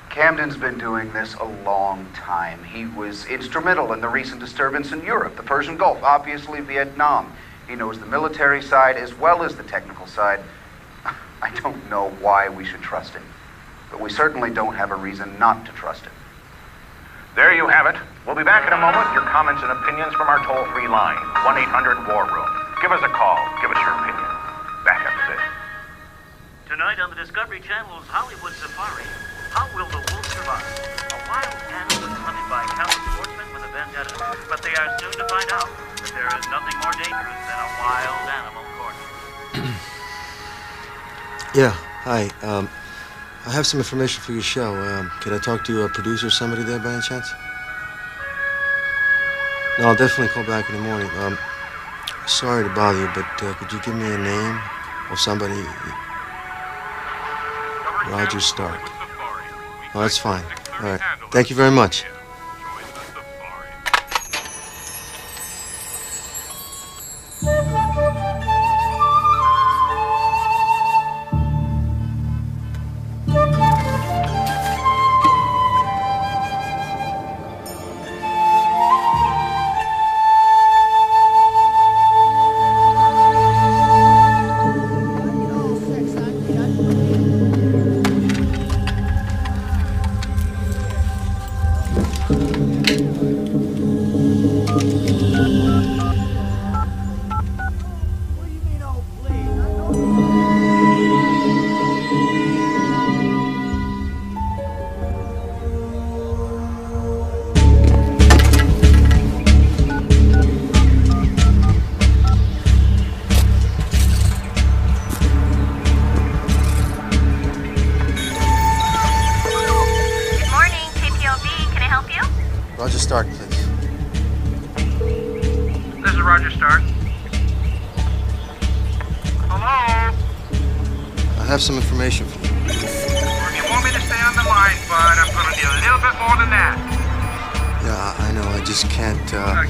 S18: Camden's been doing this a long time. He was instrumental in the recent disturbance in Europe, the Persian Gulf, obviously Vietnam. He knows the military side as well as the technical side. I don't know why we should trust him, but we certainly don't have a reason not to trust him.
S19: There you have it. We'll be back in a moment. Your comments and opinions from our toll-free line, 1-800-WAR-ROOM. Give us a call. Give us your opinion. Back after this.
S20: Tonight on the Discovery Channel's Hollywood Safari, how will the wolf survive? A wild animal is hunted by countless sportsmen with a vendetta, but they are soon to find out that there is nothing more dangerous than a wild animal corner.
S6: Yeah, hi. I have some information for your show. Could I talk to a producer or somebody there by any chance? No, I'll definitely call back in the morning. Sorry to bother you, but could you give me a name of somebody? Roger Stark. Oh, that's fine. All right. Thank you very much. Roger Stark, please.
S1: This is Roger Stark. Hello?
S6: I have some information for you.
S1: If you want me to stay on the line, bud, I'm gonna need a little bit more than that.
S6: Yeah, I know. I just can't,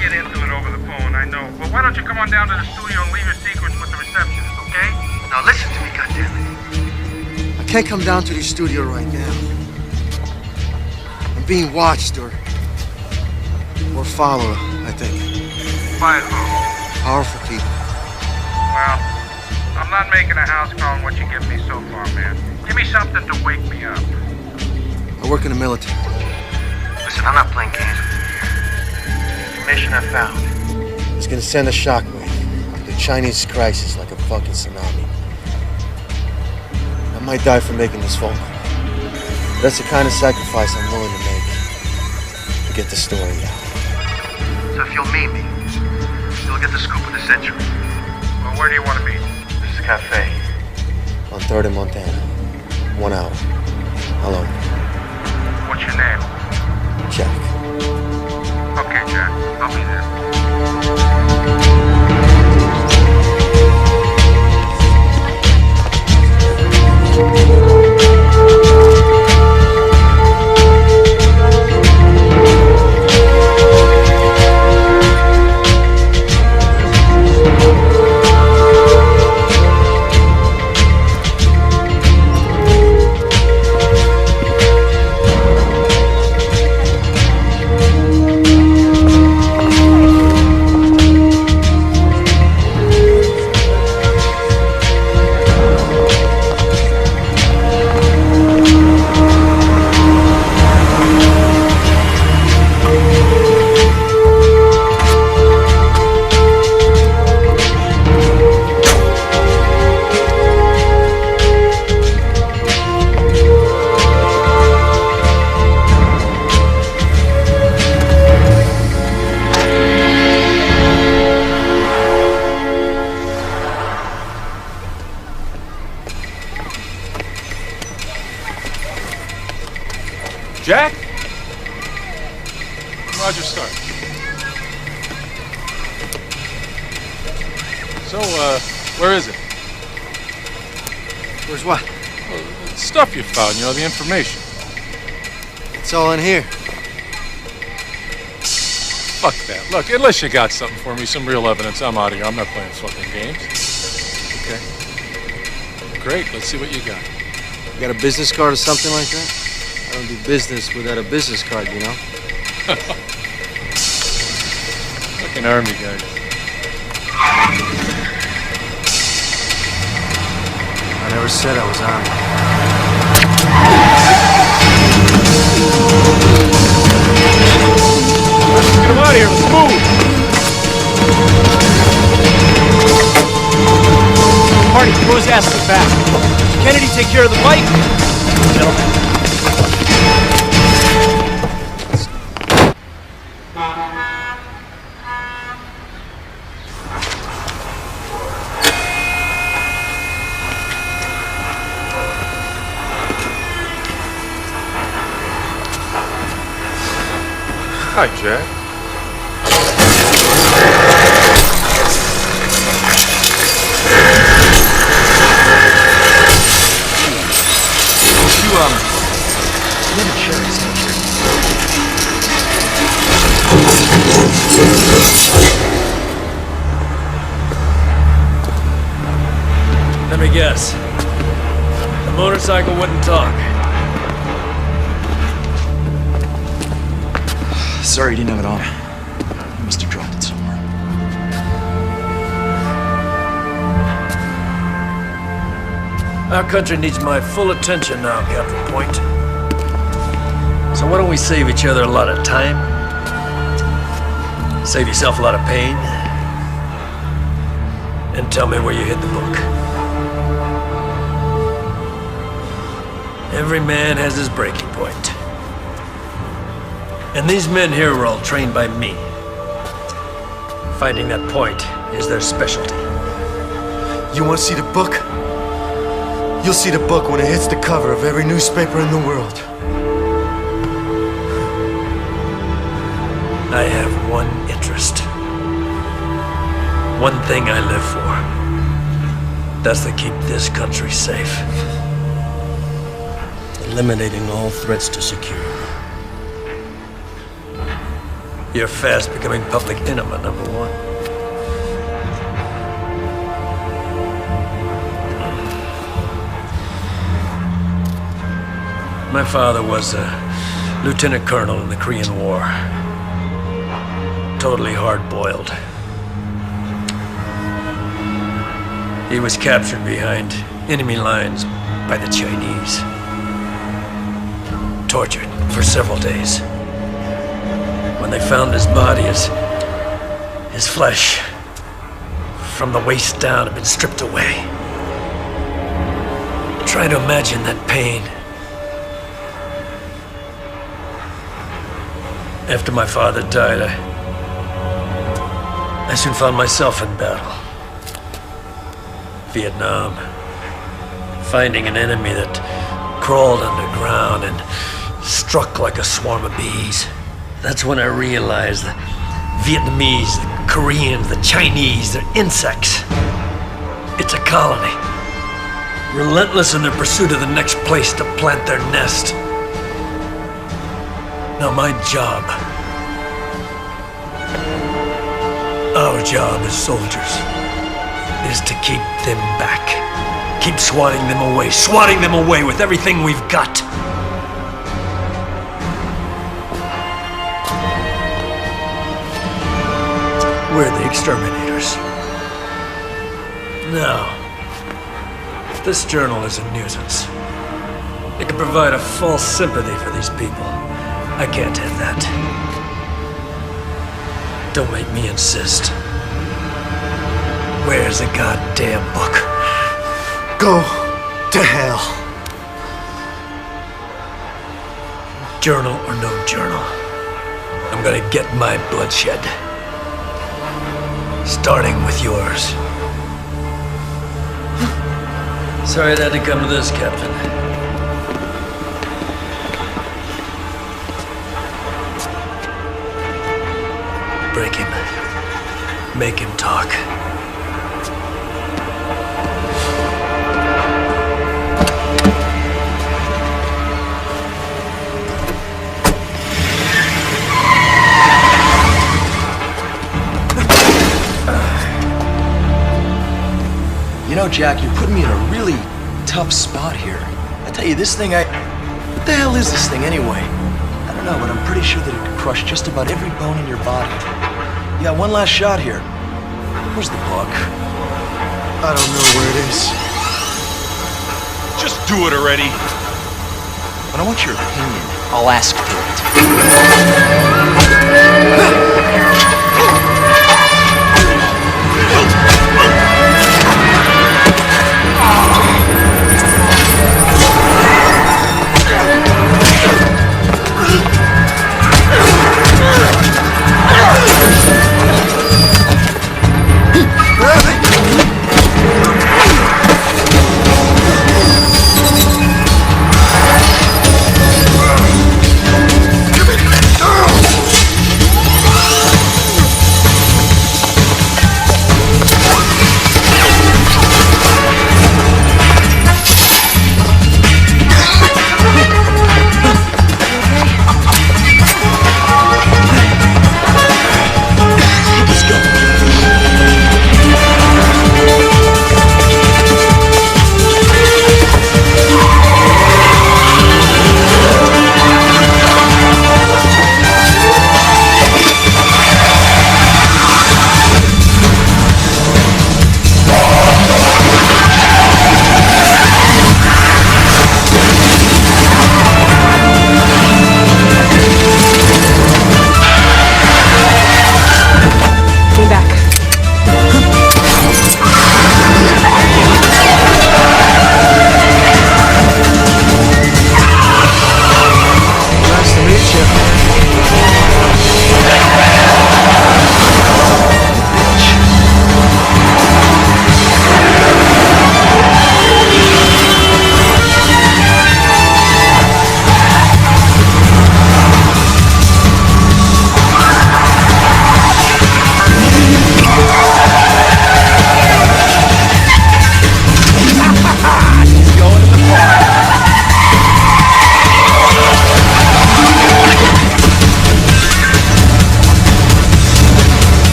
S1: Get into it over the phone, I know. But why don't you come on down to the studio and leave your secrets with the receptionist, okay? Now listen to me, goddammit.
S6: I can't come down to the studio right now. I'm being watched or followed, I think.
S1: By who?
S6: Powerful people.
S1: Well, I'm not making a house call on what you give me so far, man. Give me something to wake me up.
S6: I work in the military.
S1: Listen, I'm not playing games with you here. The information I found.
S6: It's gonna send a shockwave. The Chinese crisis like a fucking tsunami. I might die for making this phone call. That's the kind of sacrifice I'm willing to make to get the story out.
S1: So if you'll meet me, you'll get the scoop of the century. Well, where do you want to meet? This is a cafe.
S6: On 3rd and Montana. 1 hour. Hello.
S1: What's your name?
S6: Jack.
S1: Okay, Jack. I'll be there.
S2: Jack? Roger Stark. So, where is it?
S6: Where's what?
S2: Well, the stuff you found, you know, the information.
S6: It's all in here.
S2: Fuck that. Look, unless you got something for me, some real evidence, I'm out of here. I'm not playing fucking games.
S6: Okay.
S2: Great, let's see what you got.
S6: You got a business card or something like that? I don't do business without a business card, you know?
S2: Fucking army guys.
S6: I never said I was armed.
S2: Let's get him out of here. Let's move.
S8: Marty, throw his ass in the back. Kennedy, take care of the bike. Gentlemen.
S2: Hi, Jack.
S5: Let me guess. The motorcycle wouldn't talk.
S3: Sorry, he didn't have it on. He must have dropped it somewhere.
S5: Our country needs my full attention now, Captain Point. So why don't we save each other a lot of time? Save yourself a lot of pain? And tell me where you hid the book. Every man has his breaking point. And these men here were all trained by me. Finding that point is their specialty.
S6: You want to see the book? You'll see the book when it hits the cover of every newspaper in the world.
S5: I have one interest. One thing I live for. That's to keep this country safe. Eliminating all threats to security. You're fast becoming public enemy number one. My father was a lieutenant colonel in the Korean War. Totally hard-boiled. He was captured behind enemy lines by the Chinese. Tortured for several days. When they found his body, his flesh, from the waist down, had been stripped away. Try to imagine that pain. After my father died, I soon found myself in battle. Vietnam. Finding an enemy that crawled underground and struck like a swarm of bees. That's when I realized the Vietnamese, the Koreans, the Chinese, they're insects. It's a colony. Relentless in their pursuit of the next place to plant their nest. Now my job, our job as soldiers, is to keep them back. Keep swatting them away with everything we've got. We're the exterminators. Now, this journal is a nuisance. It can provide a false sympathy for these people. I can't have that. Don't make me insist. Where's the goddamn book?
S6: Go to hell.
S5: Journal or no journal, I'm gonna get my bloodshed. Starting with yours. Sorry it had to come to this, Captain. Break him. Make him talk.
S3: You know, Jack, you're putting me in a really tough spot here. I tell you, this thing What the hell is this thing anyway? I don't know, but I'm pretty sure that it could crush just about every bone in your body. You got one last shot here. Where's the book?
S6: I don't know where it is.
S9: Just do it already.
S3: But I want your opinion. I'll ask for it.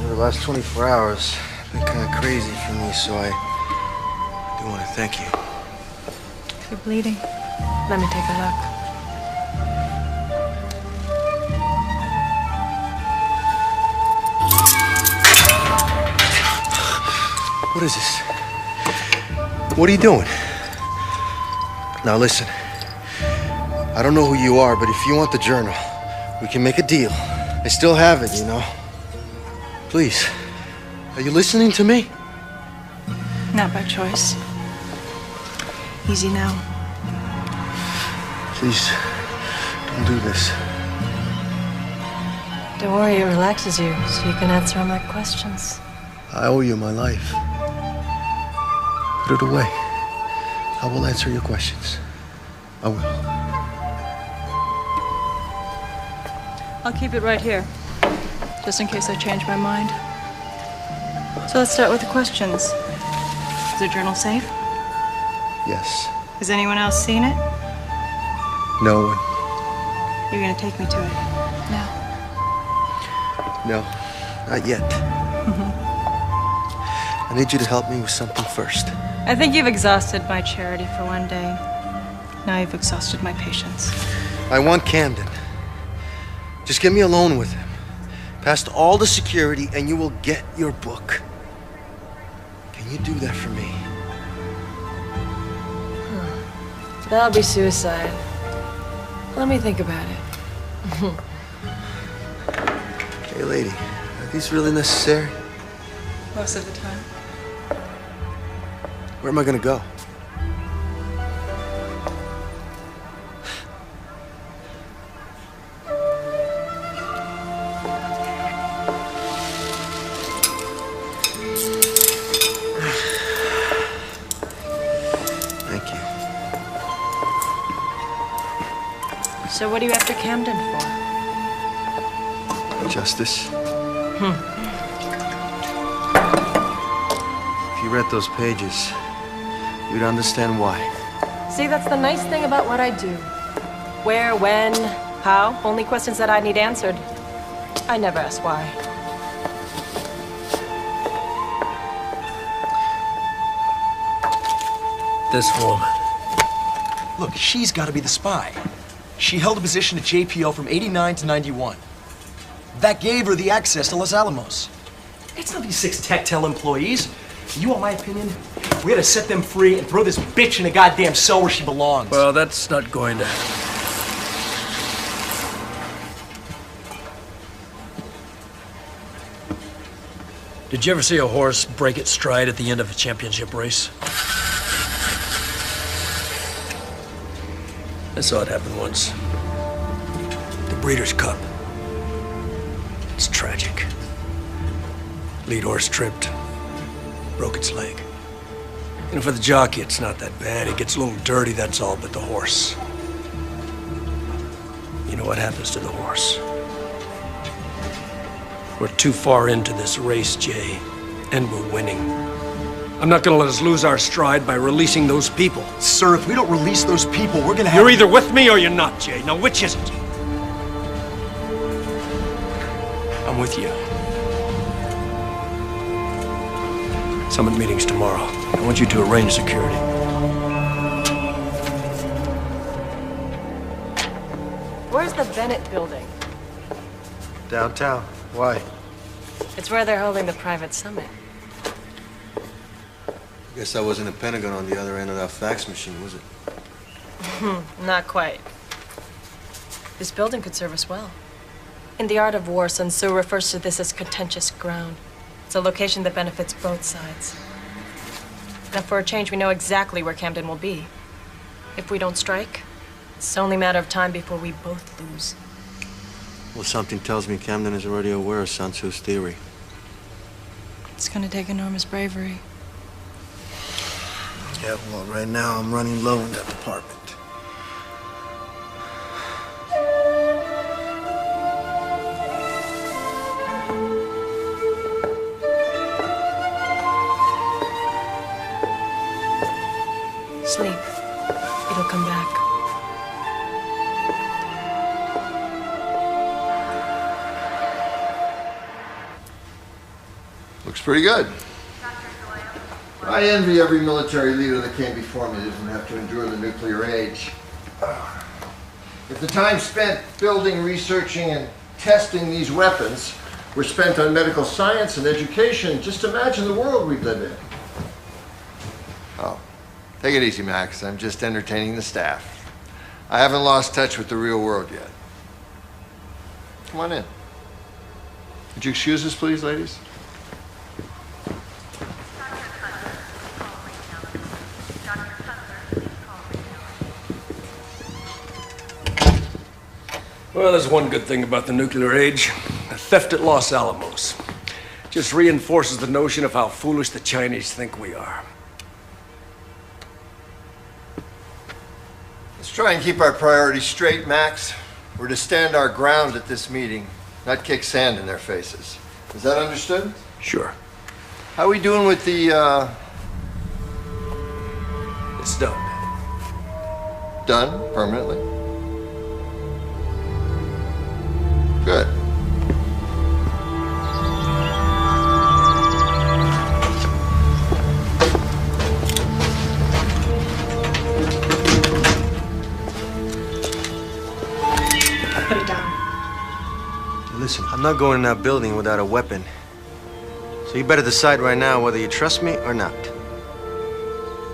S6: The last 24 hours have been kind of crazy for me, so I do want to thank you.
S15: You're bleeding. Let me take a look.
S6: What is this? What are you doing? Now listen, I don't know who you are, but if you want the journal, we can make a deal. I still have it, you know. Please, are you listening to me?
S15: Not by choice. Easy now.
S6: Please, don't do this.
S15: Don't worry, it relaxes you, so you can answer all my questions.
S6: I owe you my life. Put it away. I will answer your questions. I will.
S15: I'll keep it right here, just in case I change my mind. So let's start with the questions. Is the journal safe?
S6: Yes.
S15: Has anyone else seen it?
S6: No one.
S15: You're gonna take me to it. Now.
S6: No, not yet. I need you to help me with something first.
S15: I think you've exhausted my charity for one day. Now you've exhausted my patience.
S6: I want Camden. Just get me alone with him. Past all the security and you will get your book. Can you do that for me?
S15: That'll be suicide. Let me think about it.
S6: Hey, lady, are these really necessary?
S15: Most of the time.
S6: Where am I gonna go? Thank you.
S15: So what are you after Camden for?
S6: Justice. If you read those pages, you'd understand why.
S15: See, that's the nice thing about what I do. Where, when, how, only questions that I need answered. I never ask why.
S5: This woman.
S3: Look, she's got to be the spy. She held a position at JPL from 89 to 91. That gave her the access to Los Alamos. It's not these 6 Tectel employees. You want my opinion? We gotta set them free and throw this bitch in a goddamn cell where she belongs.
S5: Well, that's not going to happen. Did you ever see a horse break its stride at the end of a championship race? I saw it happen once. The Breeders' Cup. It's tragic. Lead horse tripped. Broke its leg. You know, for the jockey, it's not that bad. It gets a little dirty, that's all, but the horse. You know what happens to the horse? We're too far into this race, Jay, and we're winning. I'm not gonna let us lose our stride by releasing those people.
S3: Sir, if we don't release those people, we're gonna have...
S5: You're either with me or you're not, Jay. Now, which is it? I'm with you. Summit meetings tomorrow. I want you to arrange security.
S15: Where's the Bennett building?
S6: Downtown. Why?
S15: It's where they're holding the private summit.
S6: Guess that wasn't a Pentagon on the other end of that fax machine, was it?
S15: Not quite. This building could serve us well. In the art of war, Sun Tzu refers to this as contentious ground. It's a location that benefits both sides. Now, for a change, we know exactly where Camden will be. If we don't strike, it's only a matter of time before we both lose.
S6: Well, something tells me Camden is already aware of Sun Tzu's theory.
S15: It's gonna take enormous bravery.
S6: Yeah, well, right now I'm running low in that department.
S15: Sleep. It'll come back.
S4: Looks pretty good. I envy every military leader that came before me that doesn't have to endure the nuclear age. If the time spent building, researching, and testing these weapons were spent on medical science and education, just imagine the world we'd live in. Oh, take it easy, Max. I'm just entertaining the staff. I haven't lost touch with the real world yet. Come on in. Would you excuse us, please, ladies?
S17: Well, there's one good thing about the nuclear age. The theft at Los Alamos. Just reinforces the notion of how foolish the Chinese think we are.
S4: Let's try and keep our priorities straight, Max. We're to stand our ground at this meeting, not kick sand in their faces. Is that understood?
S17: Sure.
S4: How are we doing with the,
S17: It's done.
S4: Done? Permanently? Good.
S10: Put it down.
S6: Listen, I'm not going in that building without a weapon. So you better decide right now whether you trust me or not.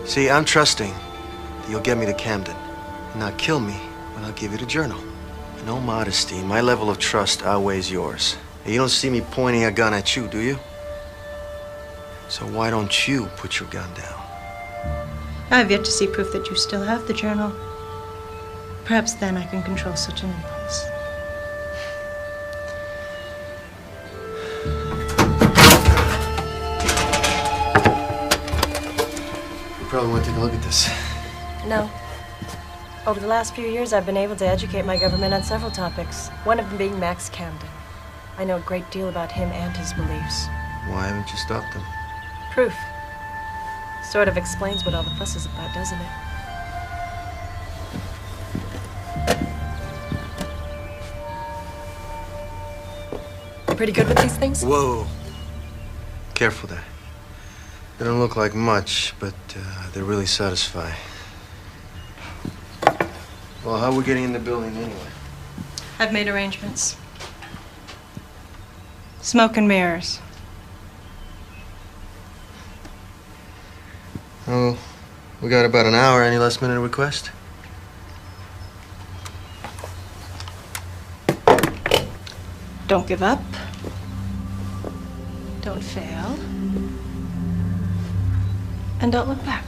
S6: See, I'm trusting that you'll get me to Camden and not kill me when I'll give you the journal. In all modesty, my level of trust outweighs yours. And you don't see me pointing a gun at you, do you? So why don't you put your gun down?
S21: I have yet to see proof that you still have the journal. Perhaps then I can control such an impulse.
S6: You probably want to take a look at this.
S22: No. Over the last few years, I've been able to educate my government on several topics, one of them being Max Camden. I know a great deal about him and his beliefs.
S6: Why haven't you stopped them?
S22: Proof. Sort of explains what all the fuss is about, doesn't it? Pretty good with these things?
S6: Whoa. Careful there. They don't look like much, but they really satisfy. Well, how are we getting in the building anyway?
S21: I've made arrangements. Smoke and mirrors.
S6: Oh, we got about an hour. Any last minute request?
S21: Don't give up. Don't fail. And don't look back.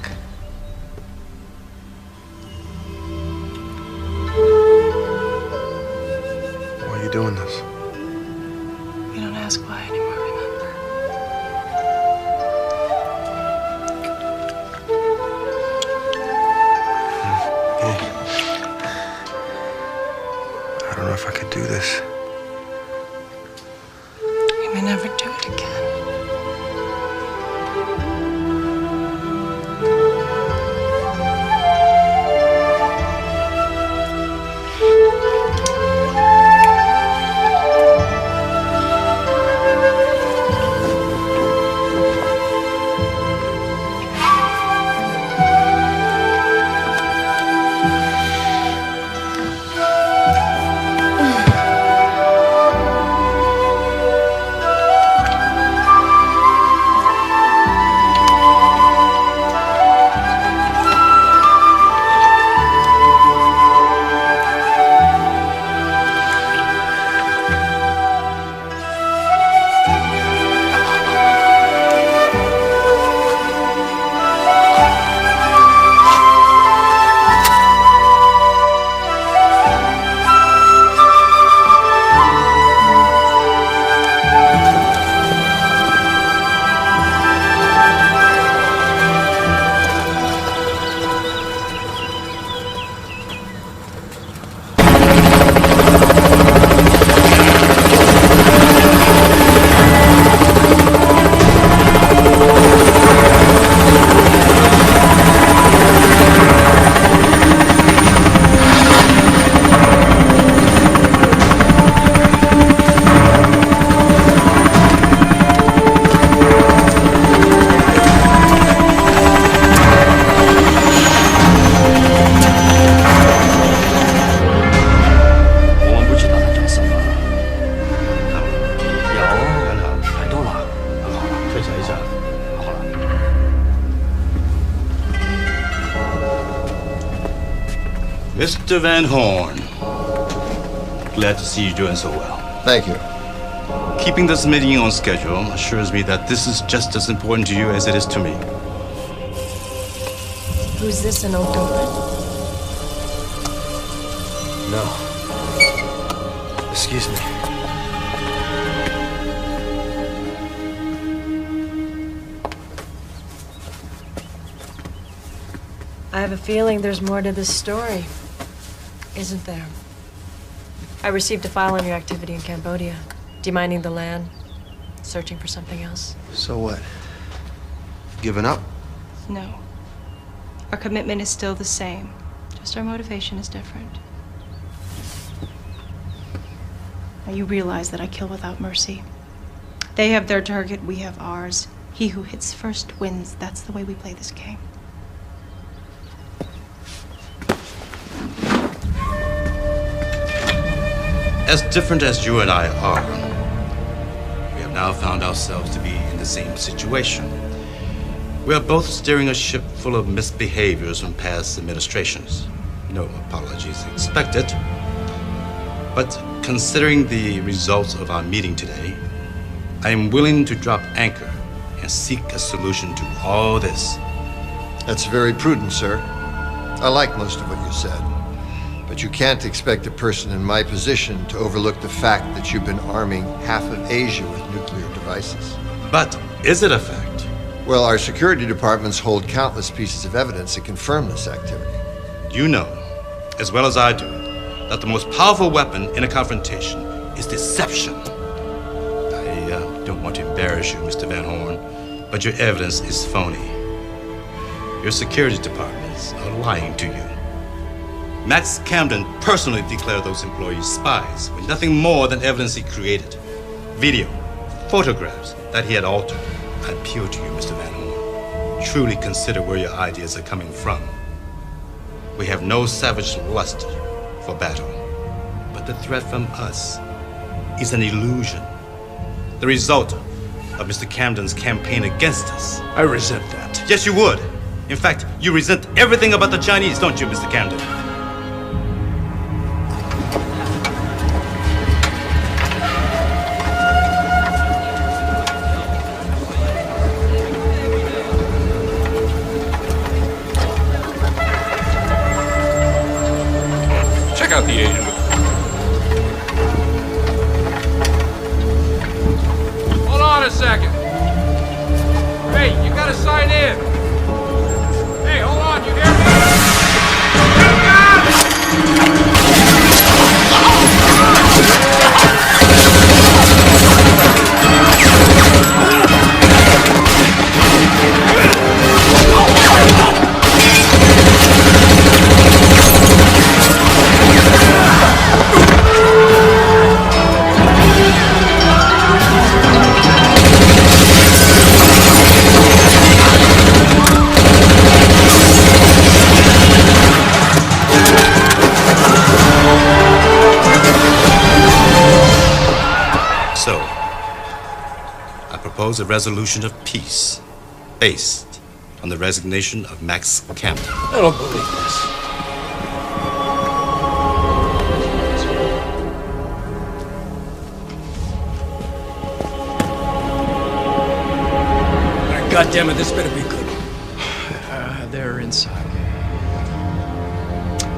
S6: Why are you doing this?
S21: You don't ask why anymore, remember?
S6: Hey. I don't know if I could do this.
S21: You may never do it again.
S7: Mr. Van Horn. Glad to see you doing so well.
S4: Thank you.
S7: Keeping this meeting on schedule assures me that this is just as important to you as it is to me.
S22: Who's this, an old girlfriend?
S6: No. Excuse me.
S22: I have a feeling there's more to this story, isn't there? I received a file on your activity in Cambodia, demining the land, searching for something else.
S6: So what? Giving up?
S21: No. Our commitment is still the same. Just our motivation is different. Now you realize that I kill without mercy. They have their target, we have ours. He who hits first wins. That's the way we play this game.
S7: As different as you and I are, we have now found ourselves to be in the same situation. We are both steering a ship full of misbehaviors from past administrations. No apologies expected. But considering the results of our meeting today, I am willing to drop anchor and seek a solution to all this.
S4: That's very prudent, sir. I like most of what you said. But you can't expect a person in my position to overlook the fact that you've been arming half of Asia with nuclear devices.
S7: But is it a fact?
S4: Well, our security departments hold countless pieces of evidence that confirm this activity.
S7: You know, as well as I do, that the most powerful weapon in a confrontation is deception. I don't want to embarrass you, Mr. Van Horn, but your evidence is phony. Your security departments are lying to you. Max Camden personally declared those employees spies with nothing more than evidence he created. Video, photographs that he had altered. I appeal to you, Mr. Van Horn. Truly consider where your ideas are coming from. We have no savage lust for battle, but the threat from us is an illusion. The result of Mr. Camden's campaign against us.
S17: I resent that.
S7: Yes, you would. In fact, you resent everything about the Chinese, don't you, Mr. Camden?
S2: Check out the Asian. Hold on a second. Hey, you gotta sign in. Hey, hold on, you hear me?
S7: A resolution of peace based on the resignation of Max Camden.
S17: I don't believe this. God damn it, this better be good.
S3: They're inside.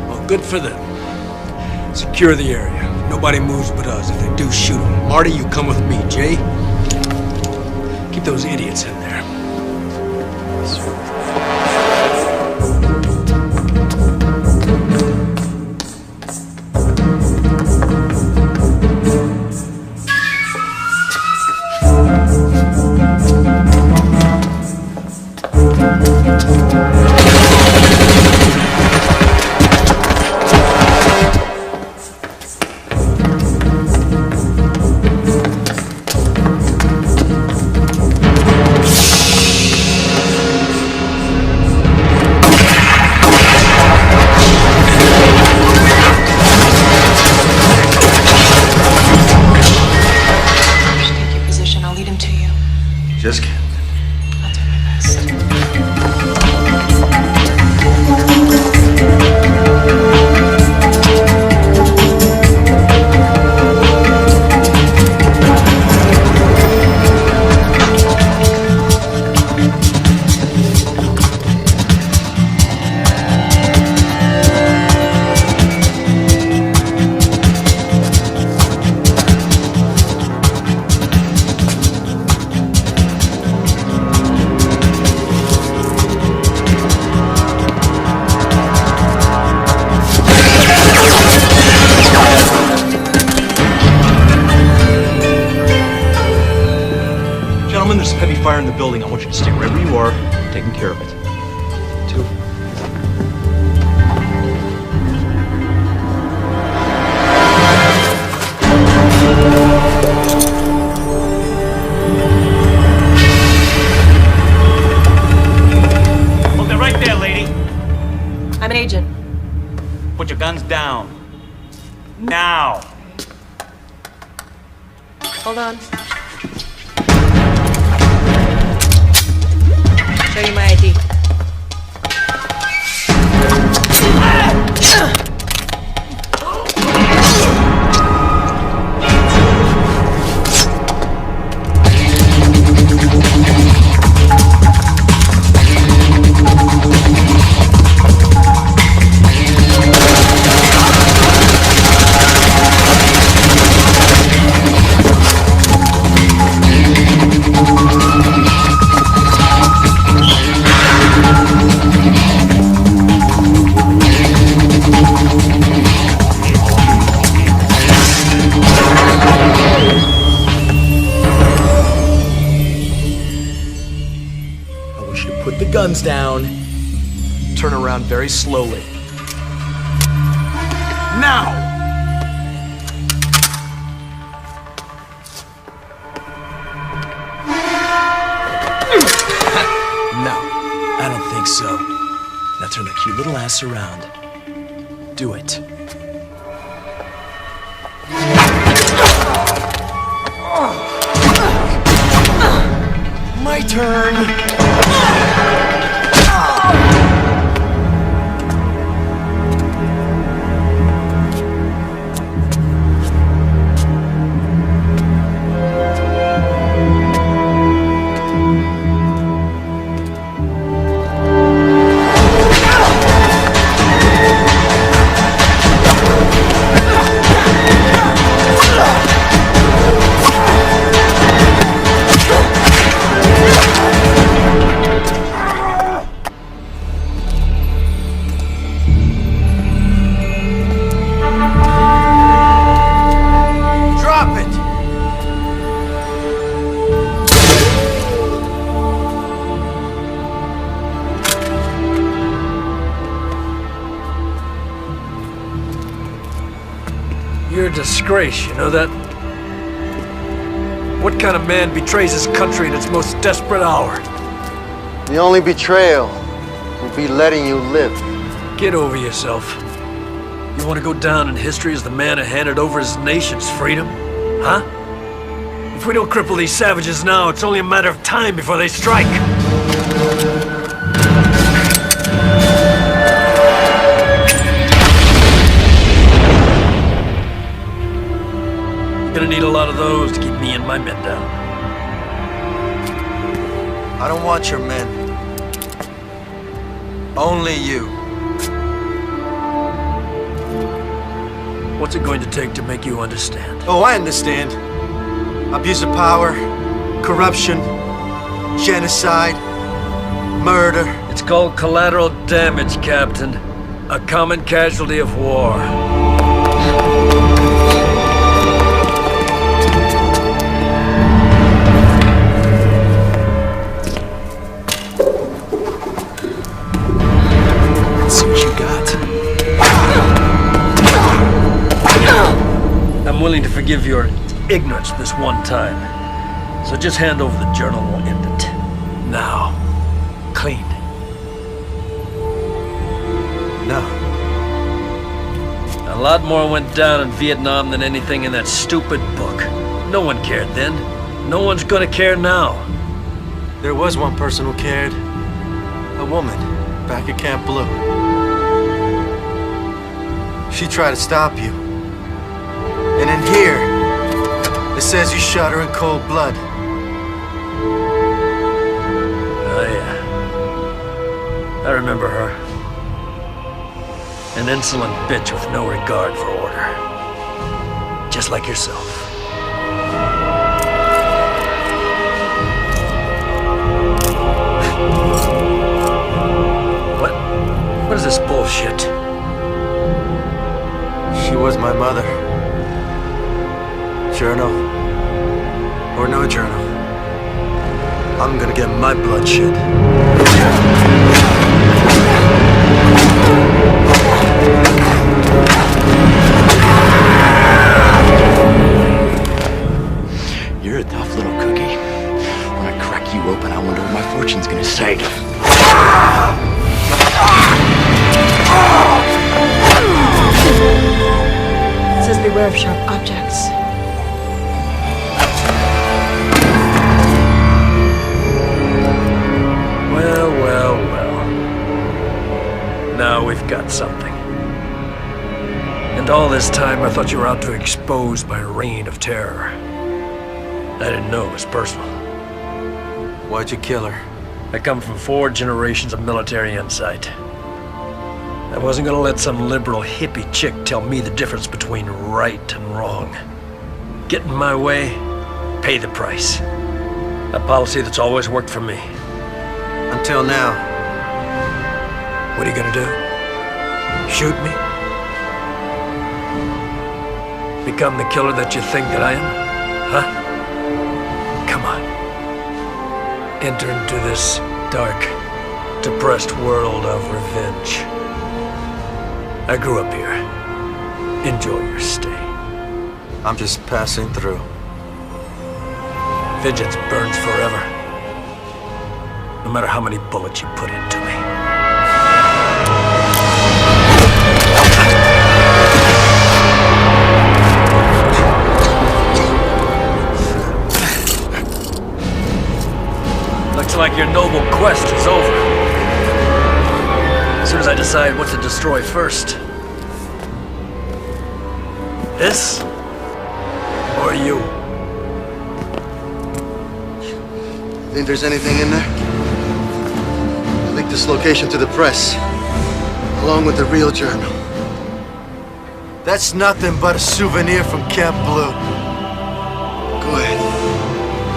S17: Well, good for them. Secure the area. Nobody moves but us. If they do, shoot them. Marty, you come with me. Jay? Keep those idiots in there.
S16: Just kidding.
S21: I'll do my best.
S3: Gentlemen, there's some heavy fire in the building. I want you to stay wherever you are, taking care of it. 2.
S20: Hold it right there, lady.
S22: I'm an agent.
S20: Put your guns down. Now.
S22: Hold on. Show you my ID.
S3: Put the guns down. Turn around very slowly. Now! No, I don't think so. Now turn the cute little ass around. Do it. My turn.
S5: You're a disgrace, you know that? What kind of man betrays his country in its most desperate hour?
S6: The only betrayal will be letting you live.
S5: Get over yourself. You want to go down in history as the man who handed over his nation's freedom? Huh? If we don't cripple these savages now, it's only a matter of time before they strike. Gonna need a lot of those to keep me and my men down.
S6: I don't want your men. Only you.
S5: What's it going to take to make you understand?
S6: Oh, I understand. Abuse of power, corruption, genocide, murder.
S5: It's called collateral damage, Captain. A common casualty of war. I'm willing to forgive your ignorance this one time. So just hand over the journal and we'll end it. Now. Clean.
S6: No.
S5: A lot more went down in Vietnam than anything in that stupid book. No one cared then. No one's gonna care now.
S6: There was one person who cared. A woman, back at Camp Blue. She tried to stop you. And in here, it says you shot her in cold blood.
S5: Oh, yeah. I remember her. An insolent bitch with no regard for order. Just like yourself. What is this bullshit?
S6: She was my mother. Journal or no journal,
S17: I'm gonna get my blood shed.
S3: You're a tough little cookie. When I crack you open, I wonder what my fortune's gonna say.
S22: It says beware of sharp objects.
S5: Well, well, well. Now we've got something. And all this time I thought you were out to expose my reign of terror. I didn't know it was personal.
S17: Why'd you kill her?
S5: I come from 4 generations of military insight. I wasn't gonna let some liberal hippie chick tell me the difference between right and wrong. Get in my way, pay the price. A policy that's always worked for me.
S17: Until now.
S5: What are you gonna do? Shoot me? Become the killer that you think that I am? Huh? Come on. Enter into this dark, depressed world of revenge. I grew up here. Enjoy your stay.
S17: I'm just passing through.
S5: Vengeance burns forever. No matter how many bullets you put into me. Looks like your noble quest is over. As soon as I decide what to destroy first. This? Or you?
S6: Think there's anything in there? I leaked this location to the press, along with the real journal. That's nothing but a souvenir from Camp Blue. Go ahead.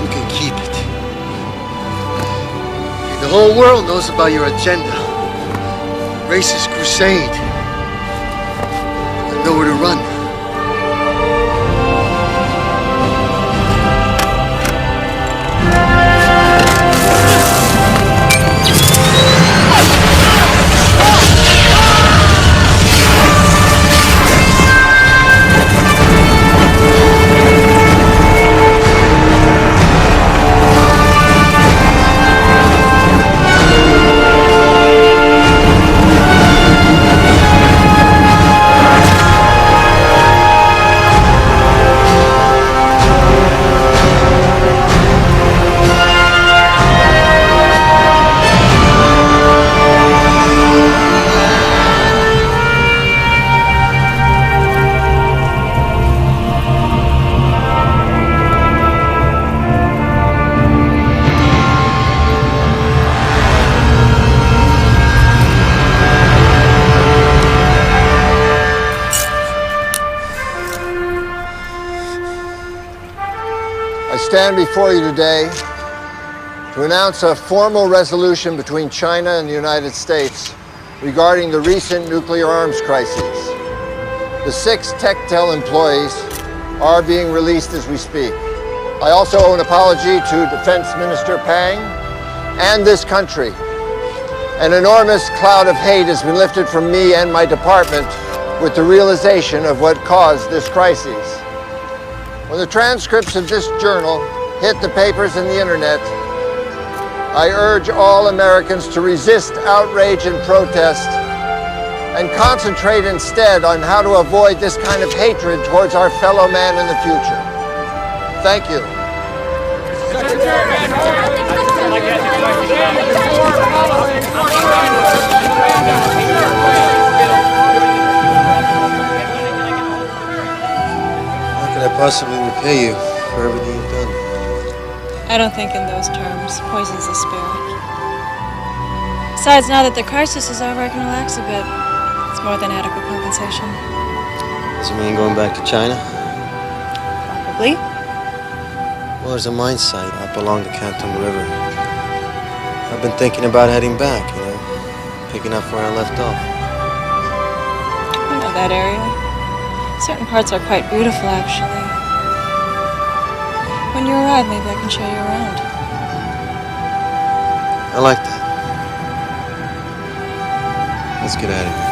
S6: You can keep it. The whole world knows about your agenda. Racist crusade. There's nowhere to run.
S4: I stand before you today to announce a formal resolution between China and the United States regarding the recent nuclear arms crises. The 6 Techtel employees are being released as we speak. I also owe an apology to Defense Minister Pang and this country. An enormous cloud of hate has been lifted from me and my department with the realization of what caused this crisis. When the transcripts of this journal hit the papers and the internet, I urge all Americans to resist outrage and protest and concentrate instead on how to avoid this kind of hatred towards our fellow man in the future. Thank you.
S6: How can I possibly repay you for everything you've done?
S22: I don't think in those terms. Poison's the spirit. Besides, now that the crisis is over, I can relax a bit. It's more than adequate compensation.
S6: Does it mean going back to China?
S22: Probably.
S6: Well, there's a mine site up along the Canton River. I've been thinking about heading back, picking up where I left off.
S22: I know that area. Certain parts are quite beautiful, actually. When you arrive, maybe I can show you around.
S6: I like that. Let's get out of here.